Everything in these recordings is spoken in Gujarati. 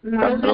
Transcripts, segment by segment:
तंत्रो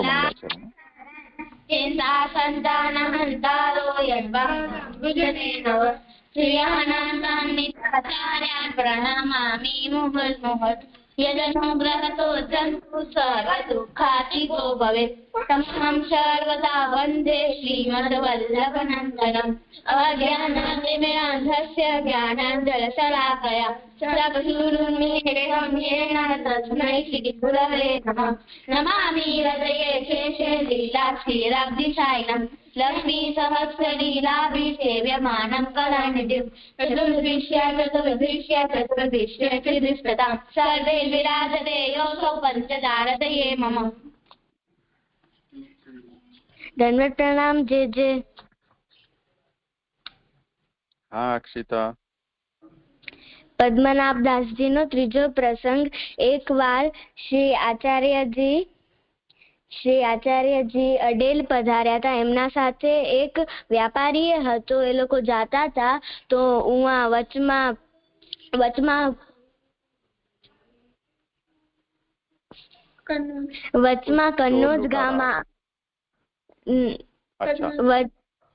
प्रणमामि मुहुर्मुहुः यदनुग्रहतो जन्तु सर्वदुःखातिगो भवेत् तमहं सर्वदा वन्दे श्रीमद्वल्लभनन्दनम् अज्ञानातिमिरान्धस्य ज्ञानाञ्जनशलाकया चक्षुरुन्मीलितं येन तस्मै श्रीगुरवे नमः नमामि हृदये शेषे लीलाक्षीराब्धिसायिनं लक्ष्मी सहस्रलीलाभिसेव्यमानं कलानिधिं चतुर्भिष्यतां सर्वे विराजते योऽसौ पञ्चदारतये मम। दंडवत प्रणाम जे। हाँ अक्षिता। પદ્મનાભ દાસજીનો ત્રીજો પ્રસંગ. એકવાર શ્રી આચાર્યજી અડેલ પધાર્યા હતા. એમના સાથે એક વ્યાપારી હતો. એ લોકો જાતા હતા તો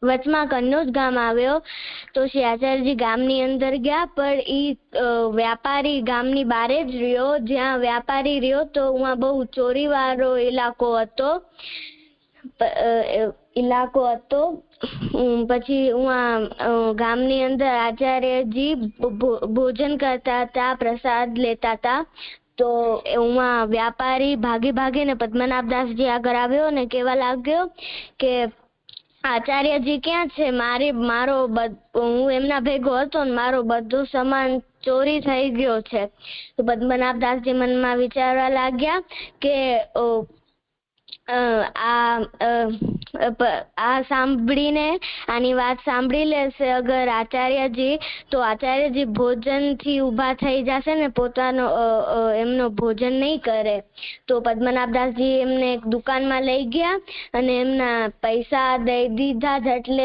વચમાં કન્નોજ ગામ આવ્યો. તો શ્રી આચાર્યજી ગામની અંદર ગયા, પણ ઈ વ્યાપારી ગામની બારે જ રહ્યો. જ્યાં વ્યાપારી રહ્યો તો ત્યાં બહુ ચોરી વાળો ઇલાકો હતો. પછી ગામની અંદર આચાર્યજી ભોજન કરતા હતા, પ્રસાદ લેતા હતા. તો એમાં વ્યાપારી ભાગીને પદ્મનાભદાસજી આગળ આવ્યો ને કહેવા લાગ્યો કે આચાર્યજી ક્યાં છે? હું એમના ભેગો હતો ને મારો બધો સામાન ચોરી થઈ ગયો છે. તો પદ્મનાભદાસજી મનમાં વિચારવા લાગ્યા કે આની વાત સાંભળી લેશે અગર આચાર્યજી, તો આચાર્યજી ભોજન થી ઉભા થઈ જશે ને પોતાનો એમનો ભોજન નહીં કરે. તો પદ્મનાભદાસજી એમને એક દુકાનમાં લઈ ગયા અને એમના પૈસા દઈ દીધા જેટલો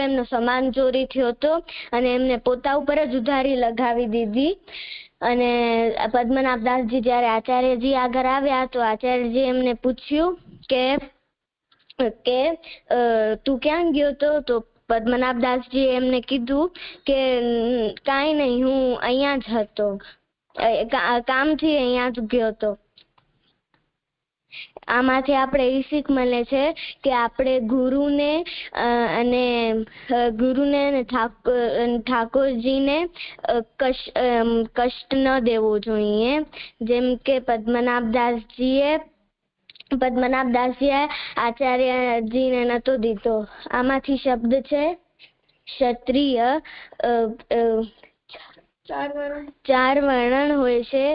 એમનો સામાન ચોરી થયો હતો, અને એમને પોતા ઉપર જ ઉધારી લગાવી દીધી. અને પદ્મનાભદાસજી જયારે આચાર્યજી આગળ આવ્યા તો આચાર્યજી એમને પૂછ્યું કે તું ક્યાં ગયો તો? તો પદ્મનાભદાસજી એમને કીધું કે કાંઈ નહીં, હું અહીંયા જ હતો, કામથી અહીંયા જ ગયો હતો. આમાંથી આપણે એ શીખ મળે છે કે આપણે ગુરુને અને ઠાકોરજીને કષ્ટ ન દેવો જોઈએ. જેમ કે પદ્મનાભદાસજીએ આચાર્યજીને નતો દીધો. આમાંથી શબ્દ છે ક્ષત્રિય. ચાર વર્ણ હોય છે: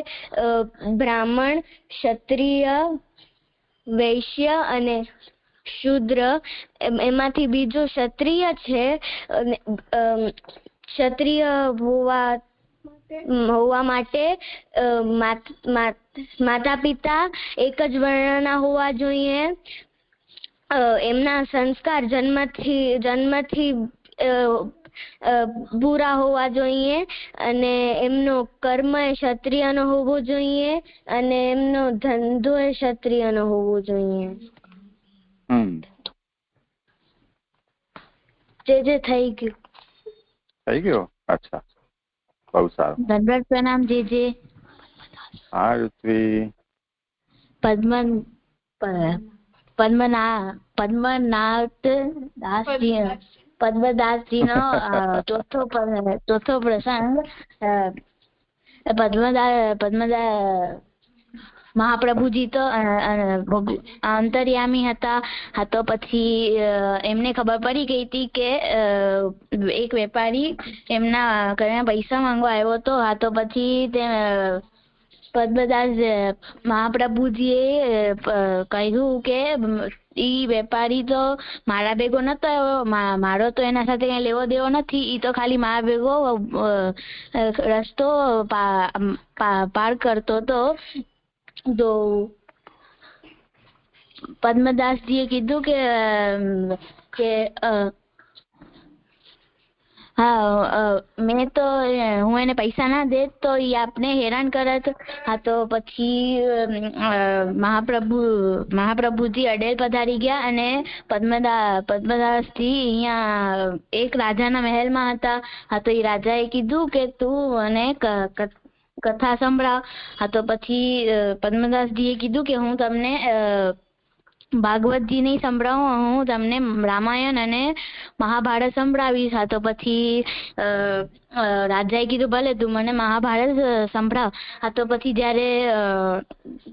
બ્રાહ્મણ, ક્ષત્રિય, વૈશ્ય અને શૂદ્ર. એમાંથી બીજો ક્ષત્રિય છે. ક્ષત્રિય હોવા માટે માતા પિતા એક જ વર્ણના હોવા જોઈએ. એમના સંસ્કાર જન્મથી બુરા હોવા જોઈએ, અને એમનો કર્મ એ ક્ષત્રિયનો હોવો જોઈએ, અને એમનો ધંધો એ ક્ષત્રિયનો હોવો જોઈએ. જે થઈ ગયું. અચ્છા, બહુ સારું. દંડવત પ્રણામ જે. હા ઋત્વી. પદ્મદાસજી નો ચોથો પ્રસંગ. મહાપ્રભુજી તો અંતર્યામી હતા. તો પછી એમને ખબર પડી ગઈ હતી કે એક વેપારી એમના ઘરે પૈસા માંગવા આવ્યો હતો. તો પછી પદ્મદાસ મહાપ્રભુજીએ કહ્યું કે ઈ વેપારી તો મારા ભેગો નતો આવ્યો, મારો તો એના સાથે કઈ લેવો દેવો નથી. ઈ તો ખાલી મારા ભેગો રસ્તો પાર કરતો હતો. તો પદ્મદાસજીએ કીધું કે હા મેં તો હું એને પૈસા ના દેત તો એ આપને હેરાન કરત. હા તો પછી મહાપ્રભુજી અડેલ પધારી ગયા અને પદ્મદાસજી અહીંયા એક રાજાના મહેલમાં હતા. હા તો એ રાજાએ કીધું કે તું અને કથા સંભળાવ. હા તો પછી પદ્મદાસજીએ કીધું કે હું તમને ભાગવતજી નહીં સંભળાવું, હું તમને રામાયણ અને મહાભારત સંભળાવીશ. હા તો પછી રાજાએ કીધું ભલે તું મને મહાભારત સંભળાવ. હા તો પછી જ્યારે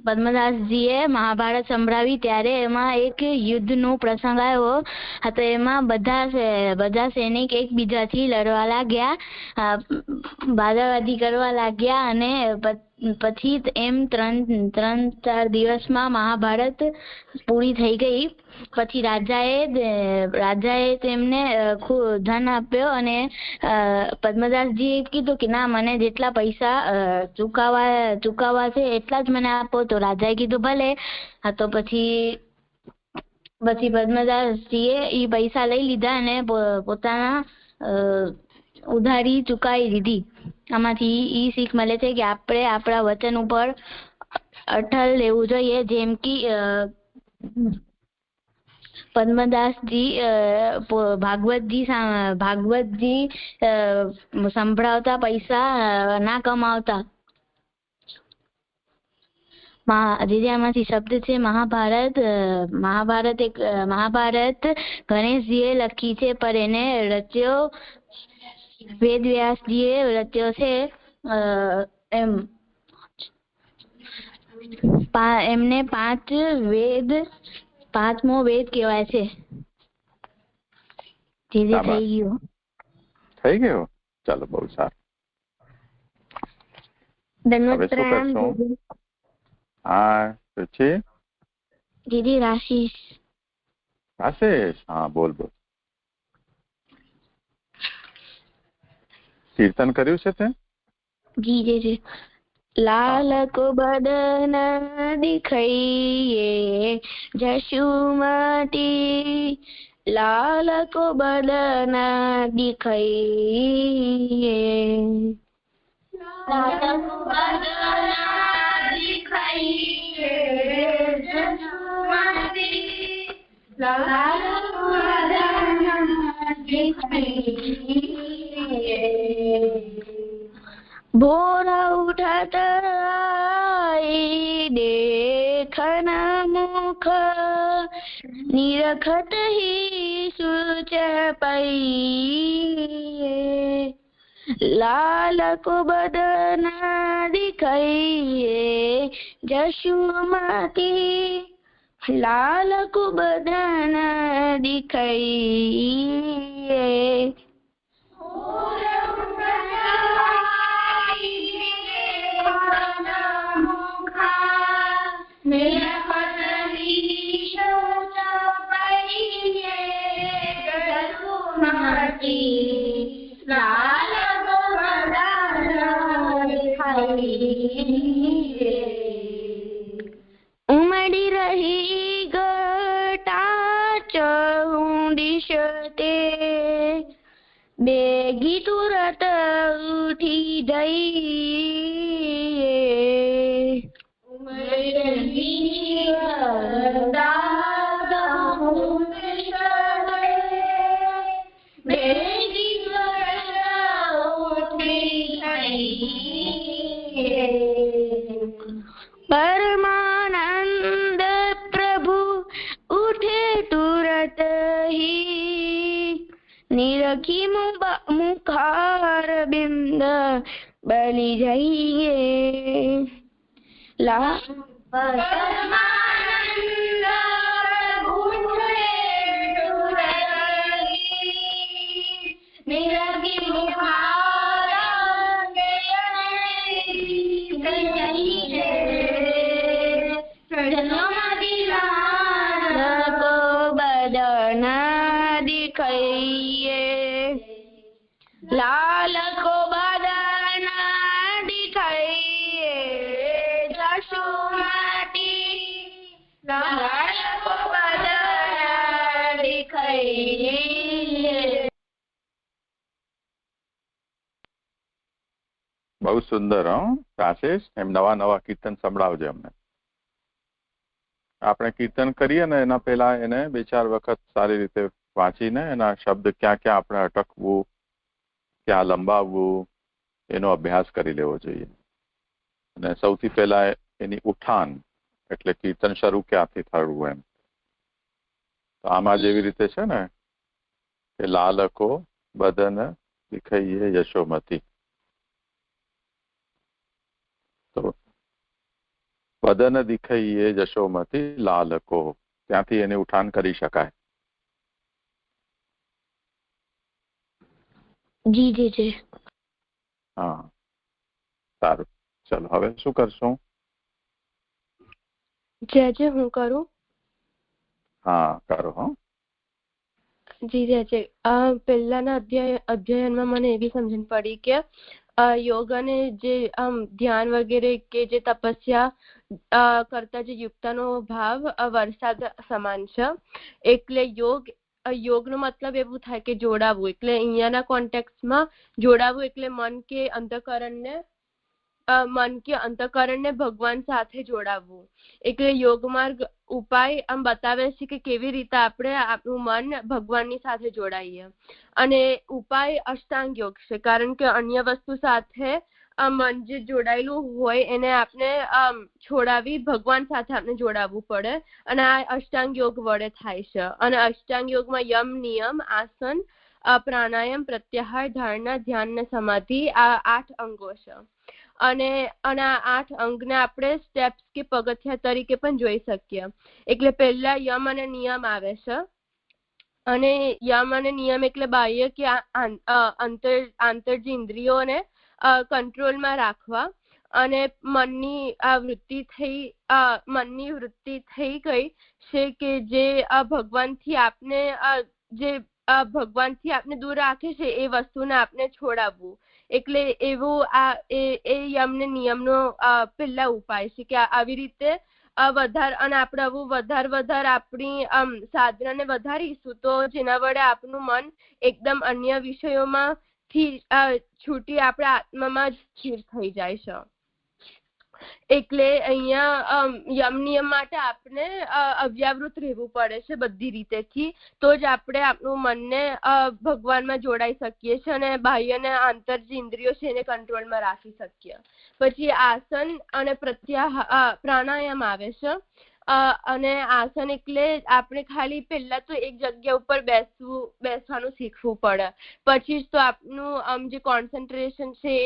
પદ્મદાસજીએ મહાભારત સંભળાવી ત્યારે એમાં એક યુદ્ધનો પ્રસંગ આવ્યો. હા તો એમાં બધા સૈનિક એકબીજાથી લડવા લાગ્યા, બાદાબાદી કરવા લાગ્યા અને પછી એમ 3-4 દિવસમાં મહાભારત પૂરી થઈ ગઈ. પછી રાજાએ તેમને ધન આપ્યો અને પદ્મદાસજીએ કીધું કે ના, મને જેટલા પૈસા ચૂકવવા છે એટલા જ મને આપો. તો રાજાએ કીધું ભલે. હા તો પછી પદ્મદાસજીએ એ પૈસા લઈ લીધા અને પોતાના ઉધારી ચુકાવી દીધી. આમાંથી ઈ શીખ મળે છે કે આપણે આપણા વચન ઉપર અટલ રહેવું જોઈએ. જેમ કે પદ્મદાસજી ભાગવતજી સંભળાવતા પૈસા ના કમાવતા. દીદી આમાંથી શબ્દ છે મહાભારત ગણેશજીએ લખી છે પણ એને રચ્યો વેદવ્યાસજીએ રચ્યો છે. એમને 5મો વેદ કહેવાય છે. દીદી થઈ ગયું. ચાલો, બહુ સારું. હા પછી દીદી રાશિષ. હા બોલ. કીર્તન કર્યું છે તે? જી. લાલ કો બદન દિખાઈએ જશુમતી, લાલ કો બદન દિખાઈએ, લાલ કો બદન દિખાઈએ જશુમતી, લાલ કો બદન દિખાઈએ. भोर उठत आई देखन मुख, निरखत ही सूच पई, लाल को बदन दिखाइए जशुमती, लाल को बदन दिखाइए. उमड़ी रही घटा चौदिशते, बेगी तुरत उठी गई, उमड़ी रही घटा चौदिशते, बेगी तुरत उठी गई. परमानंद प्रभु उठे तुरत ही, निरखी मुखार बिंद बलि जाइए, परमानंद प्रभु उठे तुरत ही, निरखी मुखार को बदन दिखाइए, लाल को बदन दिखाइए जशुमती, लाल को बदन दिखाइए. બહુ સુંદર. આશીષ, એમ નવા નવા કીર્તન સંભળાવજે અમને. આપણે કીર્તન કરીએ ને એના પહેલા એને 2-4 વખત સારી રીતે વાંચીને એના શબ્દ ક્યાં ક્યાં આપણે અટકવું, ક્યાં લંબાવવું, એનો અભ્યાસ કરી લેવો જોઈએ. અને સૌથી પહેલા એની ઉઠાન, એટલે કીર્તન શરૂ ક્યાંથી થયું એમ. તો આમાં જેવી રીતે છે ને કે લાલકો બદન દિખઈએ યશોમતી, તો બદન દિખઈએ યશોમતી લાલકો, ત્યાંથી એને ઉઠાન કરી શકાય. જી જી જી. હા, સારું. ચલો હવે શું કરશું? જે હું કરું? હા, કરો. જી જે પહેલાના અધ્યયનમાં મને એવી સમજણ પડી કે યોગ અને જે ધ્યાન વગેરે કે જે તપસ્યા કરતા જે યુક્તનો ભાવ વરસાદ સમાન છે. એટલે યોગનો મતલબ એવું થાય કે જોડાવવું. એટલે અહીંયાના કોન્ટેક્સ્ટમાં જોડાવવું એટલે મન કે અંતઃકરણને ભગવાન સાથે જોડાવવું. એટલે યોગ માર્ગ ઉપાય આમ બતાવે છે કે કેવી રીતે આપણે આપણું મન ભગવાનની સાથે જોડાઈએ. અને ઉપાય અષ્ટાંગ યોગ છે, કારણ કે અન્ય વસ્તુ સાથે મન જે જોડાયેલું હોય એને આપણે છોડાવી ભગવાન સાથે આપણે જોડાવવું પડે. અને આ અષ્ટાંગ યોગ વડે થાય છે. અને અષ્ટાંગ યોગમાં યમ, નિયમ, આસન, પ્રાણાયામ, પ્રત્યાહાર, ધારણા, ધ્યાન ને સમાધિ, આ 8 અંગો છે. અને આ 8 અંગને આપણે સ્ટેપ્સ કે પગથિયા તરીકે પણ જોઈ શકીએ. એટલે પહેલા યમ અને નિયમ આવે છે. અને યમ અને નિયમ એટલે બાહ્ય કે આંતર જે ઇન્દ્રિયોને કંટ્રોલમાં રાખવા. અને મનની વૃત્તિ થઈ ગઈ છે કે જે ભગવાનથી આપને દૂર રાખે છે એ વસ્તુને આપણે છોડાવવું. એટલે એવું એ યમ ને નિયમનો પહેલા ઉપાય છે કે આવી રીતે આપણે આવું વધારે આપણી સાધનાને વધારીશું તો જેના વડે આપણું મન એકદમ અન્ય વિષયોમાંથી છૂટી આપણે આત્મામાં જ સ્થિર થઈ જાય છે. એટલે અહીંયા યમ નિયમ માટે આપણે અવ્યાવૃત રહેવું પડે છે બધી રીતેથી, તો જ આપણે આપણું મનને ભગવાનમાં જોડાઈ શકીએ છીએ અને બાહ્ય અને આંતર જે ઇન્દ્રિયો છે એને કંટ્રોલમાં રાખી શકીએ. પછી આસન અને પ્રાણાયામ આવે છે. અને આસન એટલે આપણે ખાલી પહેલા તો એક જગ્યા ઉપર બેસવાનું શીખવું પડે, પછી જ તો આપનું જે કોન્સન્ટ્રેશન છે એ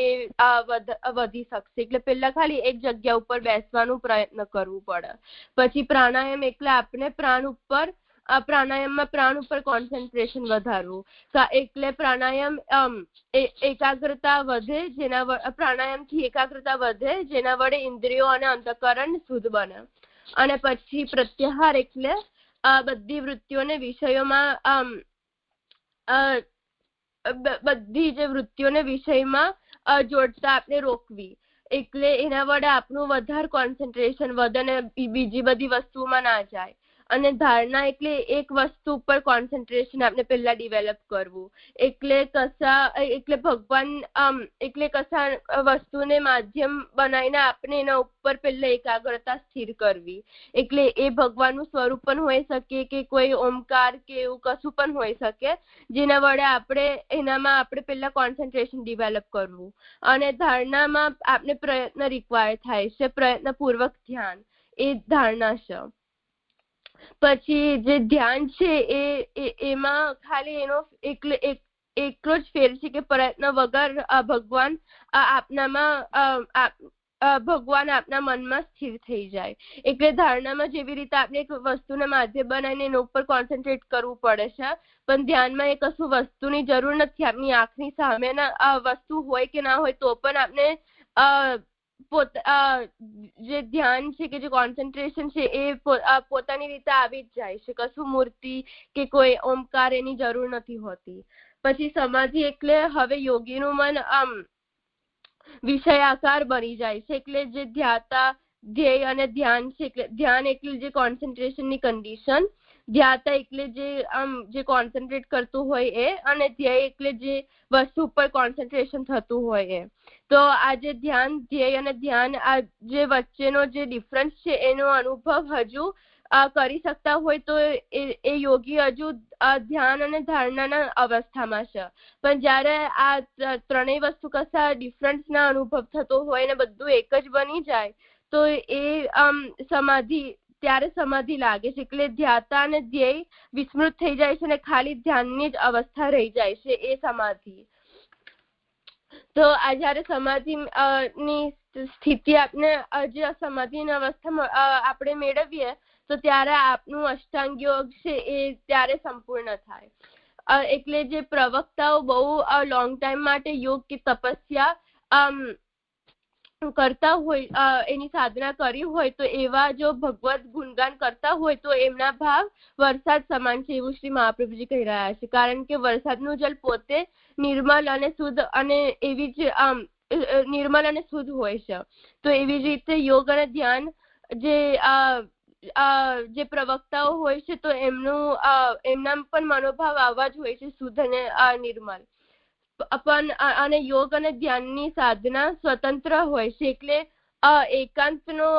વધી શકશે. એટલે પહેલા ખાલી એક જગ્યા ઉપર બેસવાનું પ્રયત્ન કરવું પડે. પછી પ્રાણાયામ એટલે આપણે પ્રાણાયામમાં પ્રાણ ઉપર કોન્સન્ટ્રેશન વધારવું. એટલે પ્રાણાયામ એકાગ્રતા વધે, પ્રાણાયામથી એકાગ્રતા વધે, જેના વડે ઇન્દ્રિયો અને અંતઃકરણ શુદ્ધ બને. અને પછી પ્રત્યાહાર એટલે બધી વૃત્તિઓને વિષયોમાં જોડતા આપણે રોકવી. એટલે એના વડે આપણું વધારે કોન્સન્ટ્રેશન વધે અને બીજી બધી વસ્તુમાં ના જાય. અને ધારણા એટલે એક વસ્તુ ઉપર કોન્સન્ટ્રેશન આપણે પહેલા ડેવલપ કરવું. એટલે કશા વસ્તુને માધ્યમ બનાવીને આપણે એના ઉપર પહેલા એકાગ્રતા સ્થિર કરવી. એટલે એ ભગવાનનું સ્વરૂપ પણ હોઈ શકે કે કોઈ ઓમકાર કે એવું કશું પણ હોઈ શકે, જેના વડે આપણે પહેલા કોન્સન્ટ્રેશન ડેવલપ કરવું. અને ધારણામાં આપણે પ્રયત્ન રિક્વાયર થાય છે, પ્રયત્નપૂર્વક ધ્યાન, એ ધારણા છે. પછી જે ધ્યાન છે એમાં ખાલી એનો એટલો જ ફેર છે કે પ્રયત્ન વગર ભગવાન આપના મનમાં સ્થિર થઈ જાય. એટલે ધારણામાં જેવી રીતે આપણે એક વસ્તુને માધ્યમ બનાવીને એના ઉપર કોન્સન્ટ્રેટ કરવું પડે છે, પણ ધ્યાનમાં એ કશું વસ્તુની જરૂર નથી. આપની આંખની સામેના વસ્તુ હોય કે ના હોય તો પણ આપણે જે ધ્યાન છે કે જે કોન્સન્ટ્રેશન છે એ પોતાની રીતે આવી જ જાય છે. કશું મૂર્તિ કે કોઈ ઓમકાર એની જરૂર નથી હોતી. પછી સમાધિ એટલે હવે યોગીનું મન વિષયાકાર બની જાય છે. એટલે જે ધ્યેય અને ધ્યાન છે, ધ્યાન એટલે જે કોન્સન્ટ્રેશનની કન્ડિશન, ધ્યાતા એટલે જે કોન્સન્ટ્રેટ કરતું હોય એ, અને ધ્યેય એટલે જે વસ્તુ ઉપર કોન્સન્ટ્રેશન થતું હોય એ. તો આ જે ધ્યાન, ધ્યેય અને ધ્યાન, આ જે વચ્ચેનો જે ડિફરન્સ છે એનો અનુભવ હજુ કરી શકતા હોય તો એ યોગી હજુ ધ્યાન અને ધારણાના અવસ્થામાં છે. પણ જ્યારે આ ત્રણેય વસ્તુ કશા ડિફરન્સના અનુભવ થતો હોય ને બધું એક જ બની જાય તો એ સમાધિ, ત્યારે સમાધિ લાગે છે. એટલે ધ્યાતા અને ધ્યેય વિસ્મૃત થઈ જાય છે અને ખાલી ધ્યાનની જ અવસ્થા રહી જાય છે, એ સમાધિ. તો આ જ્યારે સમાધિ ની સ્થિતિ આપણે જે સમાધિની અવસ્થામાં આપણે મેળવીએ તો ત્યારે આપનું અષ્ટાંગ યોગ છે એ ત્યારે સંપૂર્ણ થાય. એટલે જે પ્રવક્તાઓ બહુ લોંગ ટાઈમ માટે યોગ કે તપસ્યા કરતા હોય, એની સાધના કરી હોય તો એવા જો ભગવત ગુણગાન કરતા હોય તો એમના ભાવ વરસાદ સમાન છે, એવું શ્રી મહાપ્રભુજી કહી રહ્યા છે. કારણ કે વરસાદનું જલ પોતે નિર્મલ અને શુદ્ધ અને એવી જ નિર્મલ અને શુદ્ધ હોય છે. તો એવી જ રીતે યોગ અને ધ્યાન જે પ્રવક્તાઓ હોય છે તો એમના પણ મનોભાવ આવા જ હોય છે, શુદ્ધ અને નિર્મલ. અને યોગ અને ધ્યાનની સાધના સ્વતંત્ર હોય છે. એટલે એકાંતનો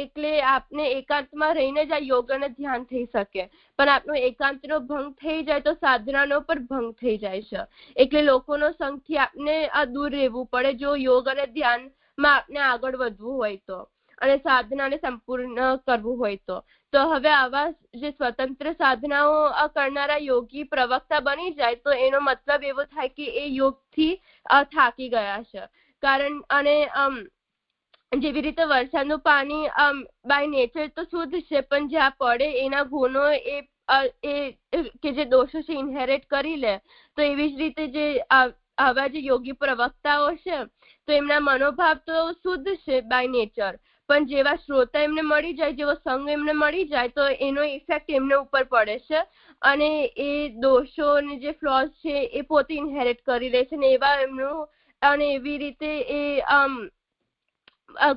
એટલે આપને એકાંતમાં રહીને જ આ યોગ અને ધ્યાન થઈ શકે. પણ આપનો એકાંતનો ભંગ થઈ જાય તો સાધનાનો પણ ભંગ થઈ જાય છે. એટલે લોકોનો સંગથી આપને દૂર રહેવું પડે જો યોગ અને ધ્યાનમાં આપને આગળ વધવું હોય તો, અને સાધનાને સંપૂર્ણ કરવું હોય તો. તો હવે આવા જે સ્વતંત્ર સાધનાઓ કરનારા યોગી પ્રવક્તા બની જાય તો એનો મતલબ એવો થાય કે એ યોગથી થાકી ગયા છે. કારણ અને જેવી રીતે વરસાદનું પાણી બાય નેચર તો શુદ્ધ છે, પણ જ્યાં પડે એના ગુણો એ કે જે દોષો છે ઇનહેરિટ કરી લે. તો એવી જ રીતે જે આવા જે યોગી પ્રવક્તાઓ છે તો એમના મનોભાવ તો શુદ્ધ છે બાય નેચર, પણ જેવા શ્રોતા એમને મળી જાય, જેવો સંગ એમને મળી જાય તો એનો ઇફેક્ટ એમને ઉપર પડે છે અને એ દોષો અને જે ફ્લોઝ છે એ પોતે ઇનહેરિટ કરી લે છે ને એવા એમનું અને એવી રીતે એ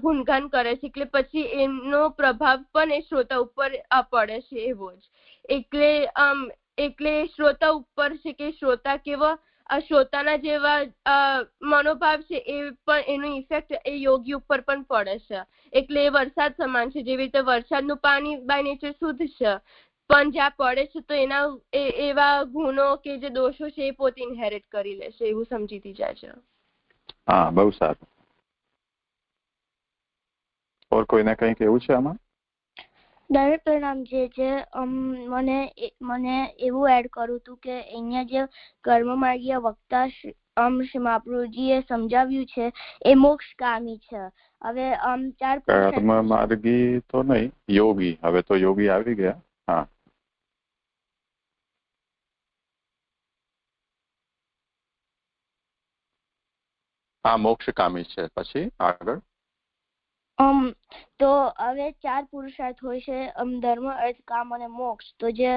ગુણગાન કરે છે. એટલે પછી એમનો પ્રભાવ પણ એ શ્રોતા ઉપર પડે છે એવો જ. એટલે શ્રોતા ઉપર છે કે શ્રોતા કેવો શ્રોતાના જેવા મનોભાવ છે એ પણ એનો ઇફેક્ટ એ યોગી ઉપર પણ પડે છે. એટલે વરસાદ સમાન છે. જેવી રીતે વરસાદનું પાણી બાય નેચર શુદ્ધ છે, પણ જ્યાં પડે છે તો એના એવા ગુણો કે જે દોષો છે એ પોતે ઇનહેરિટ કરી લે છે, એવું સમજીતી જાય છે. હા, બહુ સારું. ઓર કોઈને કંઈ કેવું છે આમાં? દરેક પરિણામજી છે મને એવું એડ કરું હતું કે અહીંયા જે કર્મમાર્ગીય વક્તા શ્રી મહાપ્રભુજીએ સમજાવ્યું છે એ મોક્ષગામી છે. હવે કર્મમાર્ગી તો નહીં, યોગી. હવે તો યોગી આવી ગયા. હા, હા, મોક્ષકામી છે. પછી આગળ તો હવે 4 પુરુષાર્થ હોય છે, ધર્મ, અર્થ, કામ અને મોક્ષ. તો જે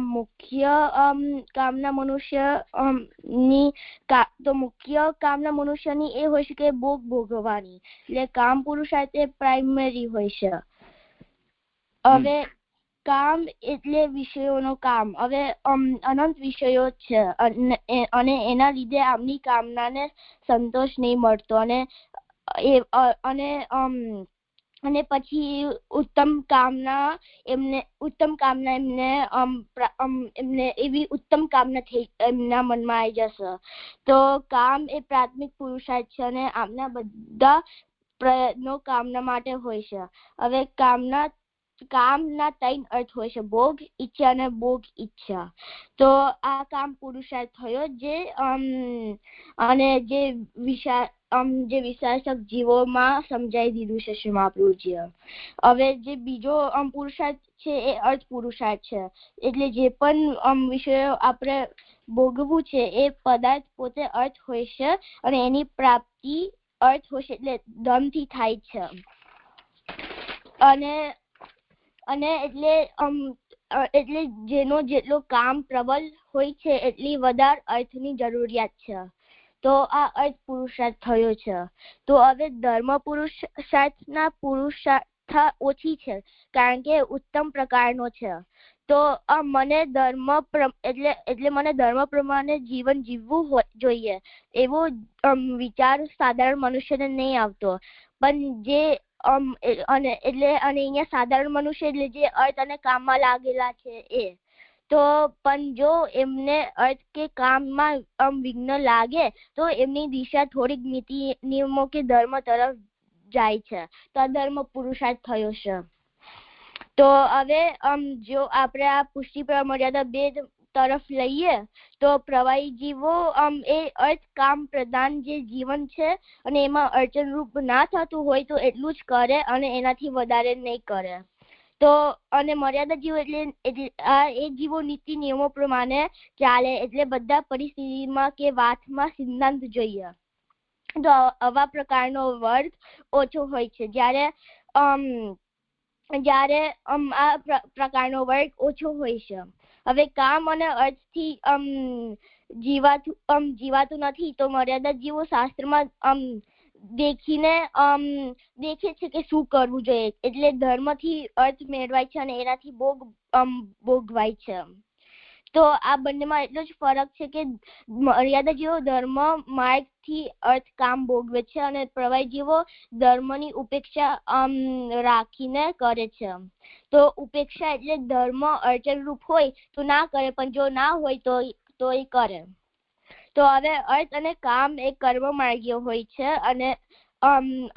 મુખ્ય કામના મનુષ્યની એ હોય છે કે ભોગવવાની. એટલે કામ પુરુષાર્થ એ પ્રાઇમરી હોય છે. હવે કામ એટલે વિષયોનો કામ. હવે અનંત વિષયો છે અને એના લીધે આમની કામનાને સંતોષ નહીં મળતો અને પછી ઉત્તમ કામના એમને એવી ઉત્તમ કામના થઈ એમના મનમાં આવી જશે. તો કામ એ પ્રાથમિક પુરુષાર્થ છે અને આમના બધા પ્રયત્નો કામના માટે હોય છે. હવે કામના 3 અર્થ હોય છે, ભોગ, ઈચ્છા અને ભોગ ઈચ્છા. તો આ કામ પુરુષાર્થ થયો અને જે વિશાસક જીવોમાં સમજાઈ દીધું છે શ્રી મહાપ્રભુજીએ. હવે જે બીજો પુરુષાર્થ છે એ અર્થ પુરુષાર્થ છે. એટલે જે પણ વિષયો આપણે ભોગવવું છે એ પદાર્થ પોતે અર્થ હોય છે અને એની પ્રાપ્તિ અર્થ હોય છે, એટલે ધનથી થાય છે. અને એટલે જેનો જેટલો કામ પ્રબળ હોય છે એટલી વધારે અર્થની જરૂરિયાત છે. તો આ અર્થ પુરુષાર્થ થયો છે. તો હવે ધર્મ પુરુષાર્થના આસ્થા ઓછી છે કારણ કે ઉત્તમ પ્રકારનો છે. તો મને ધર્મ એટલે મને ધર્મ પ્રમાણે જીવન જીવવું જોઈએ એવો વિચાર સાધારણ મનુષ્યને નહીં આવતો. પણ જે અને અહીંયા સાધારણ મનુષ્ય એટલે જે અર્થ અને કામમાં લાગેલા છે એ. તો પણ જો એમને અર્થ કે કામમાં વિઘ્ન લાગે તો એમની દિશા થોડીક નીતિ નિયમો કે ધર્મ તરફ જાય છે. તો આ ધર્મ પુરુષાર્થ થયો છે. તો હવે જો આપણે આ પુષ્ટિ મર્યાદા 2 તરફ લઈએ તો પ્રવાહી જીવો એ અર્થ કામ પ્રધાન જે જીવન છે અને એમાં અડચણરૂપ ના થતું હોય તો એટલું જ કરે અને એનાથી વધારે નહીં કરે. તો અને મર્યાદા જીવો એટલે આ એ જીવો નીતિ નિયમો પ્રમાણે ચાલે એટલે બધા પરિસ્થિતિમાં કે વાતમાં સિદ્ધાંત જોઈએ. તો આવા પ્રકારનો વર્ગ ઓછો હોય છે. જ્યારે આ પ્રકારનો વર્ગ ઓછો હોય છે. હવે કામ અને અર્થથી જીવાતું નથી તો મર્યાદા જીવો શાસ્ત્રમાં દેખે છે કે શું કરવું જોઈએ એટલે ધર્મથી અર્થ મેળવાય છે અને એનાથી ભોગવાય છે. તો આ બંનેમાં એટલો જ ફરક છે કે મર્યાદા જીવો ધર્મ માર્ગથી અર્થ કામ ભોગવે છે અને પ્રવાહી જીવો ધર્મની ઉપેક્ષા રાખીને કરે છે. તો ઉપેક્ષા એટલે ધર્મ અડચણરૂપ હોય તો ના કરે પણ જો ના હોય તો એ કરે. તો હવે અર્થ અને કામ એ કર્મ માર્ગીય હોય છે અને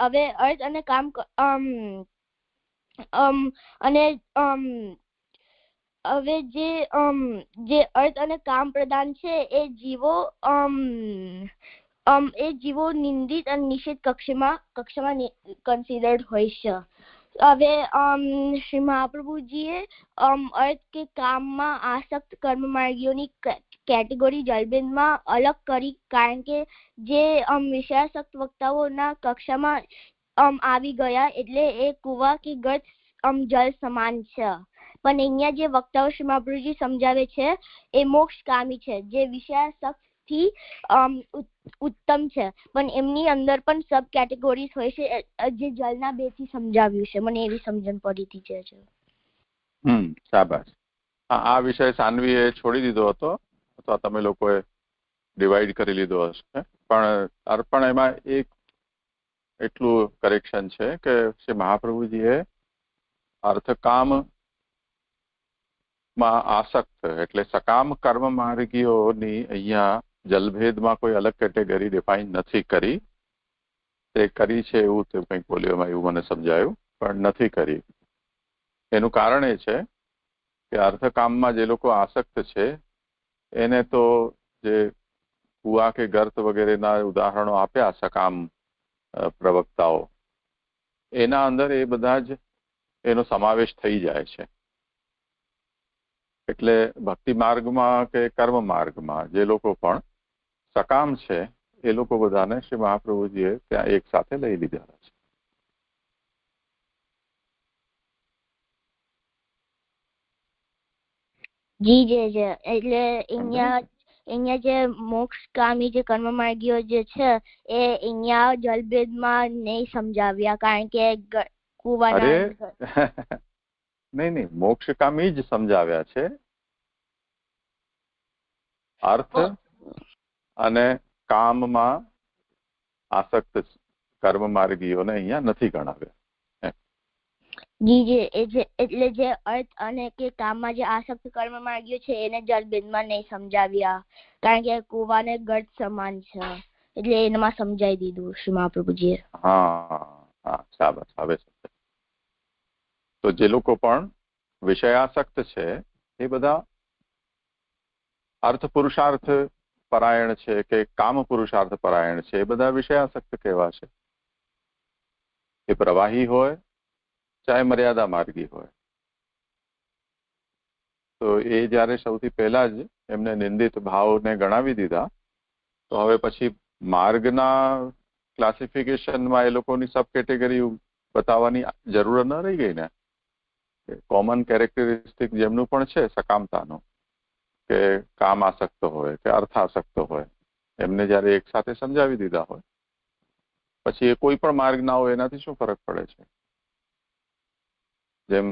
હવે અર્થ અને કામ અને હવે જે અર્થ અને કામ પ્રધાન છે એ જીવો નિંદિત અને નિષેધ કક્ષામાં કન્સિડર્ડ હોય છે. હવે શ્રી મહાપ્રભુજીએ અર્થ કે કામમાં આસક્ત કર્મ માર્ગીઓની કેટેગરી જલભેદમાં અલગ કરી કારણ કે જે વિષયાસક્ત વક્તાઓના કક્ષામાં આવી ગયા એટલે એ કુવા કે ગર્ત જલ સમાન છે. પણ અહીંયા જે વક્તાઓ શ્રી મહાપ્રભુજી સમજાવે છે એ મોક્ષકામી છે જે વિષયાસક્ત થી ઉત્તમ છે પણ એમની અંદર પણ સબ કેટેગરીઝ હોય છે જે જલના 2 થી સમજાવ્યું છે. મને એવી સમજણ પડી હતી છે. શાબાશ. આ વિષય સાનવીએ છોડી દીધો હતો અથવા તમે લોકોએ ડિવાઈડ કરી લીધો હશે પણ અર્પણ એમાં એક એટલું કરેક્શન છે કે શ્રી મહાપ્રભુજીએ અર્થકામ માં આસક્ત એટલે સકામ કર્મ માર્ગીઓની અહીંયા જલભેદમાં કોઈ અલગ કેટેગરી ડિફાઇન નથી કરી. તે કરી છે એવું તે કંઈક બોલ્યોમાં એવું મને સમજાયું પણ નથી કરી. એનું કારણ એ છે કે અર્થકામમાં જે લોકો આસક્ત છે એને તો જે કુવા કે ગર્ત વગેરેના ઉદાહરણો આપ્યા સકામ પ્રવક્તાઓ એના અંદર એ બધા જ એનો સમાવેશ થઈ જાય છે. એટલે ભક્તિ માર્ગમાં કે કર્મ માર્ગમાં જે લોકો પણ સકામ છે એ લોકો બધાને શ્રી મહાપ્રભુજીએ ત્યાં એક સાથે લઈ લીધા છે. જી જે એટલે અહીંયા જે મોક્ષકામી જે કર્મ માર્ગીઓ જે છે એ અહીંયા જલભેદમાં નહીં સમજાવ્યા કારણ કે કુવાના નહીં મોક્ષકામી જ સમજાવ્યા છે. અર્થ અને કામમાં આસક્ત કર્મ માર્ગીઓને અહીંયા નથી ગણાવ્યા. જી એટલે જે અર્થ અને કે કામમાં જે આસક્ત કર્મ માર્ગીઓ છે એને જલભેદમાં નહીં સમજાવ્યા કારણ કે કુવાને ગર્ત સમાન છે એટલે એમાં સમજાવી દીધું શ્રી મહાપ્રભુજીએ. હા શાબાશ. હવે તો જે લોકો પણ વિષયાસક્ત છે એ બધા અર્થ પુરુષાર્થ પરાયણ છે કે કામ પુરુષાર્થ પરાયણ છે એ બધા વિષયાસક્ત કહેવા છે. એ પ્રવાહી હોય ચાહે મર્યાદા માર્ગી હોય. તો એ જયારે સૌથી પહેલા જ એમને નિંદિત ભાવને ગણાવી દીધા તો હવે પછી માર્ગના ક્લાસિફિકેશનમાં એ લોકોની સબ કેટેગરી બતાવવાની જરૂર ન રહી ગઈ ને. કોમન કેરેક્ટરિસ્ટિક જેમનું પણ છે સકામતાનું કે કામ આસક્ત હોય કે અર્થાસક્ત હોય એમને જયારે એક સાથે સમજાવી દીધા હોય પછી એ કોઈ પણ માર્ગ ના હોય એનાથી શું ફરક પડે છે. જેમ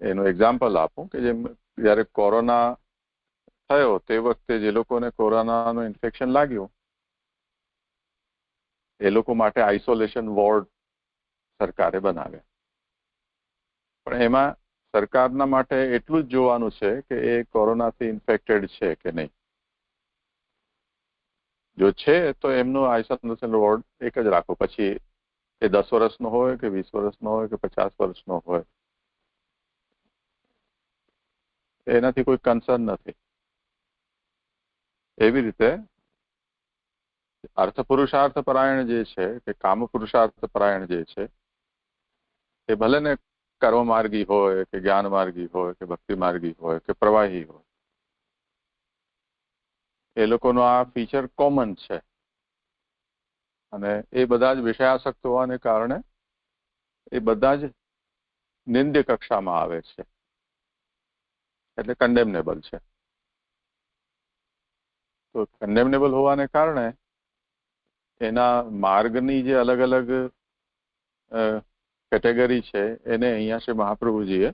એનું એક્ઝામ્પલ આપું કે જેમ જ્યારે કોરોના થયો તે વખતે જે લોકોને કોરોનાનું ઇન્ફેક્શન લાગ્યું એ લોકો માટે આઇસોલેશન વોર્ડ સરકારે બનાવ્યા, પણ એમાં સરકારના માટે એટલું જ જોવાનું છે કે એ કોરોનાથી ઇન્ફેક્ટેડ છે કે નહીં. જો છે તો એમનું આઇસોલેશન વોર્ડ એક જ રાખો, પછી એ 10 વર્ષનો હોય કે 20 વર્ષનો હોય કે 50 વર્ષનો હોય, એનાથી કોઈ કન્સર્ન નથી. એવી રીતે અર્થ પુરુષાર્થ પરાયણ જે છે કે કામ પુરુષાર્થ પરાયણ જે છે એ ભલે ને કર્મ માર્ગી હોય કે જ્ઞાન માર્ગી હોય કે ભક્તિ માર્ગી હોય કે પ્રવાહી હોય, એ લોકોનો આ ફીચર કોમન છે અને એ બધા જ વિષયાસક્ત હોવાને કારણે એ બધા જ નિંદ્ય કક્ષામાં આવે છે, એટલે કન્ડેમનેબલ છે. તો કન્ડેમનેબલ હોવાને કારણે એના માર્ગની જે અલગ અલગ કેટેગરી છે એને અહીંયા શ્રી મહાપ્રભુજીએ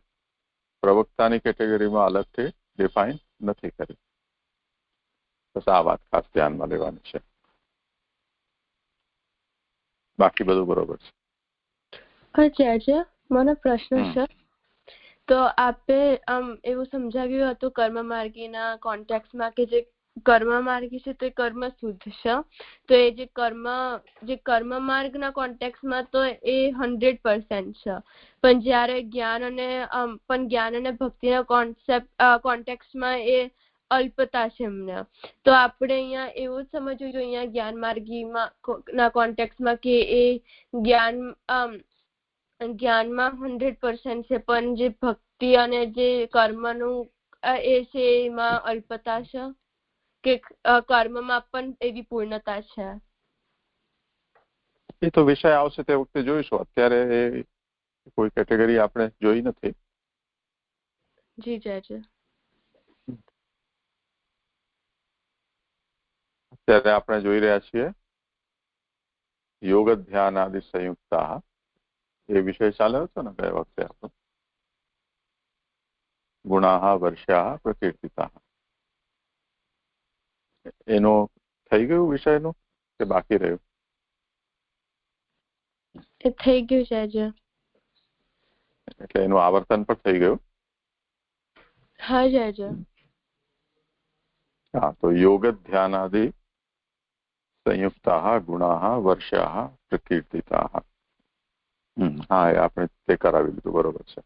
પ્રવક્તાની કેટેગરીમાં અલગથી ડિફાઇન નથી કરી. બસ આ વાત ખાસ ધ્યાનમાં લેવાની છે, બાકી બધું બરોબર છે. આચાર્ય, મને પ્રશ્ન છે. તો આપે એવું સમજાવ્યું હતું કર્મ માર્ગીના કોન્ટેક્સમાં કે જે કર્મ માર્ગી છે તો એ કર્મ શુદ્ધ છે, તો એ જે કર્મ માર્ગના કોન્ટેક્સમાં તો એ 100% છે, પણ જ્યારે જ્ઞાન અને ભક્તિના કોન્ટેક્સમાં એ અલ્પતા છે એમને. તો આપણે અહીંયા એવું સમજવું જોઈએ અહીંયા જ્ઞાન માર્ગીમાં ના કોન્ટેક્સમાં કે એ જ્ઞાનમાં 100% છે, પણ જે ભક્તિ અને જે કર્મનું એ છે એમાં અલ્પતા છે કે કર્મમાં પણ એવી પૂર્ણતા છે. એ તો વિષય આવશે તે વખતે જોઈશું, અત્યારે એ કોઈ કેટેગરી આપણે જોઈ નથી. જી જય. અત્યારે આપણે જોઈ રહ્યા છીએ યોગ ધ્યાન આદિ સંયુક્તા, એ વિષય ચાલ્યો હતો ને ગયા વખતે આપણો, ગુણાહ વર્ષા પ્રકીર્તિતા. એનું થઈ ગયું વિષયનું કે બાકી રહ્યું? એ થઈ ગયું છે આજે. એટલે એનું આવર્તન પણ થઈ ગયું. હા જય. હા, તો યોગ ધ્યાનાદિ સંયુક્તા ગુણાહ વર્ષા પ્રકીર્તિતા. હા, એ આપણે તે કરાવી લીધું, બરોબર છે.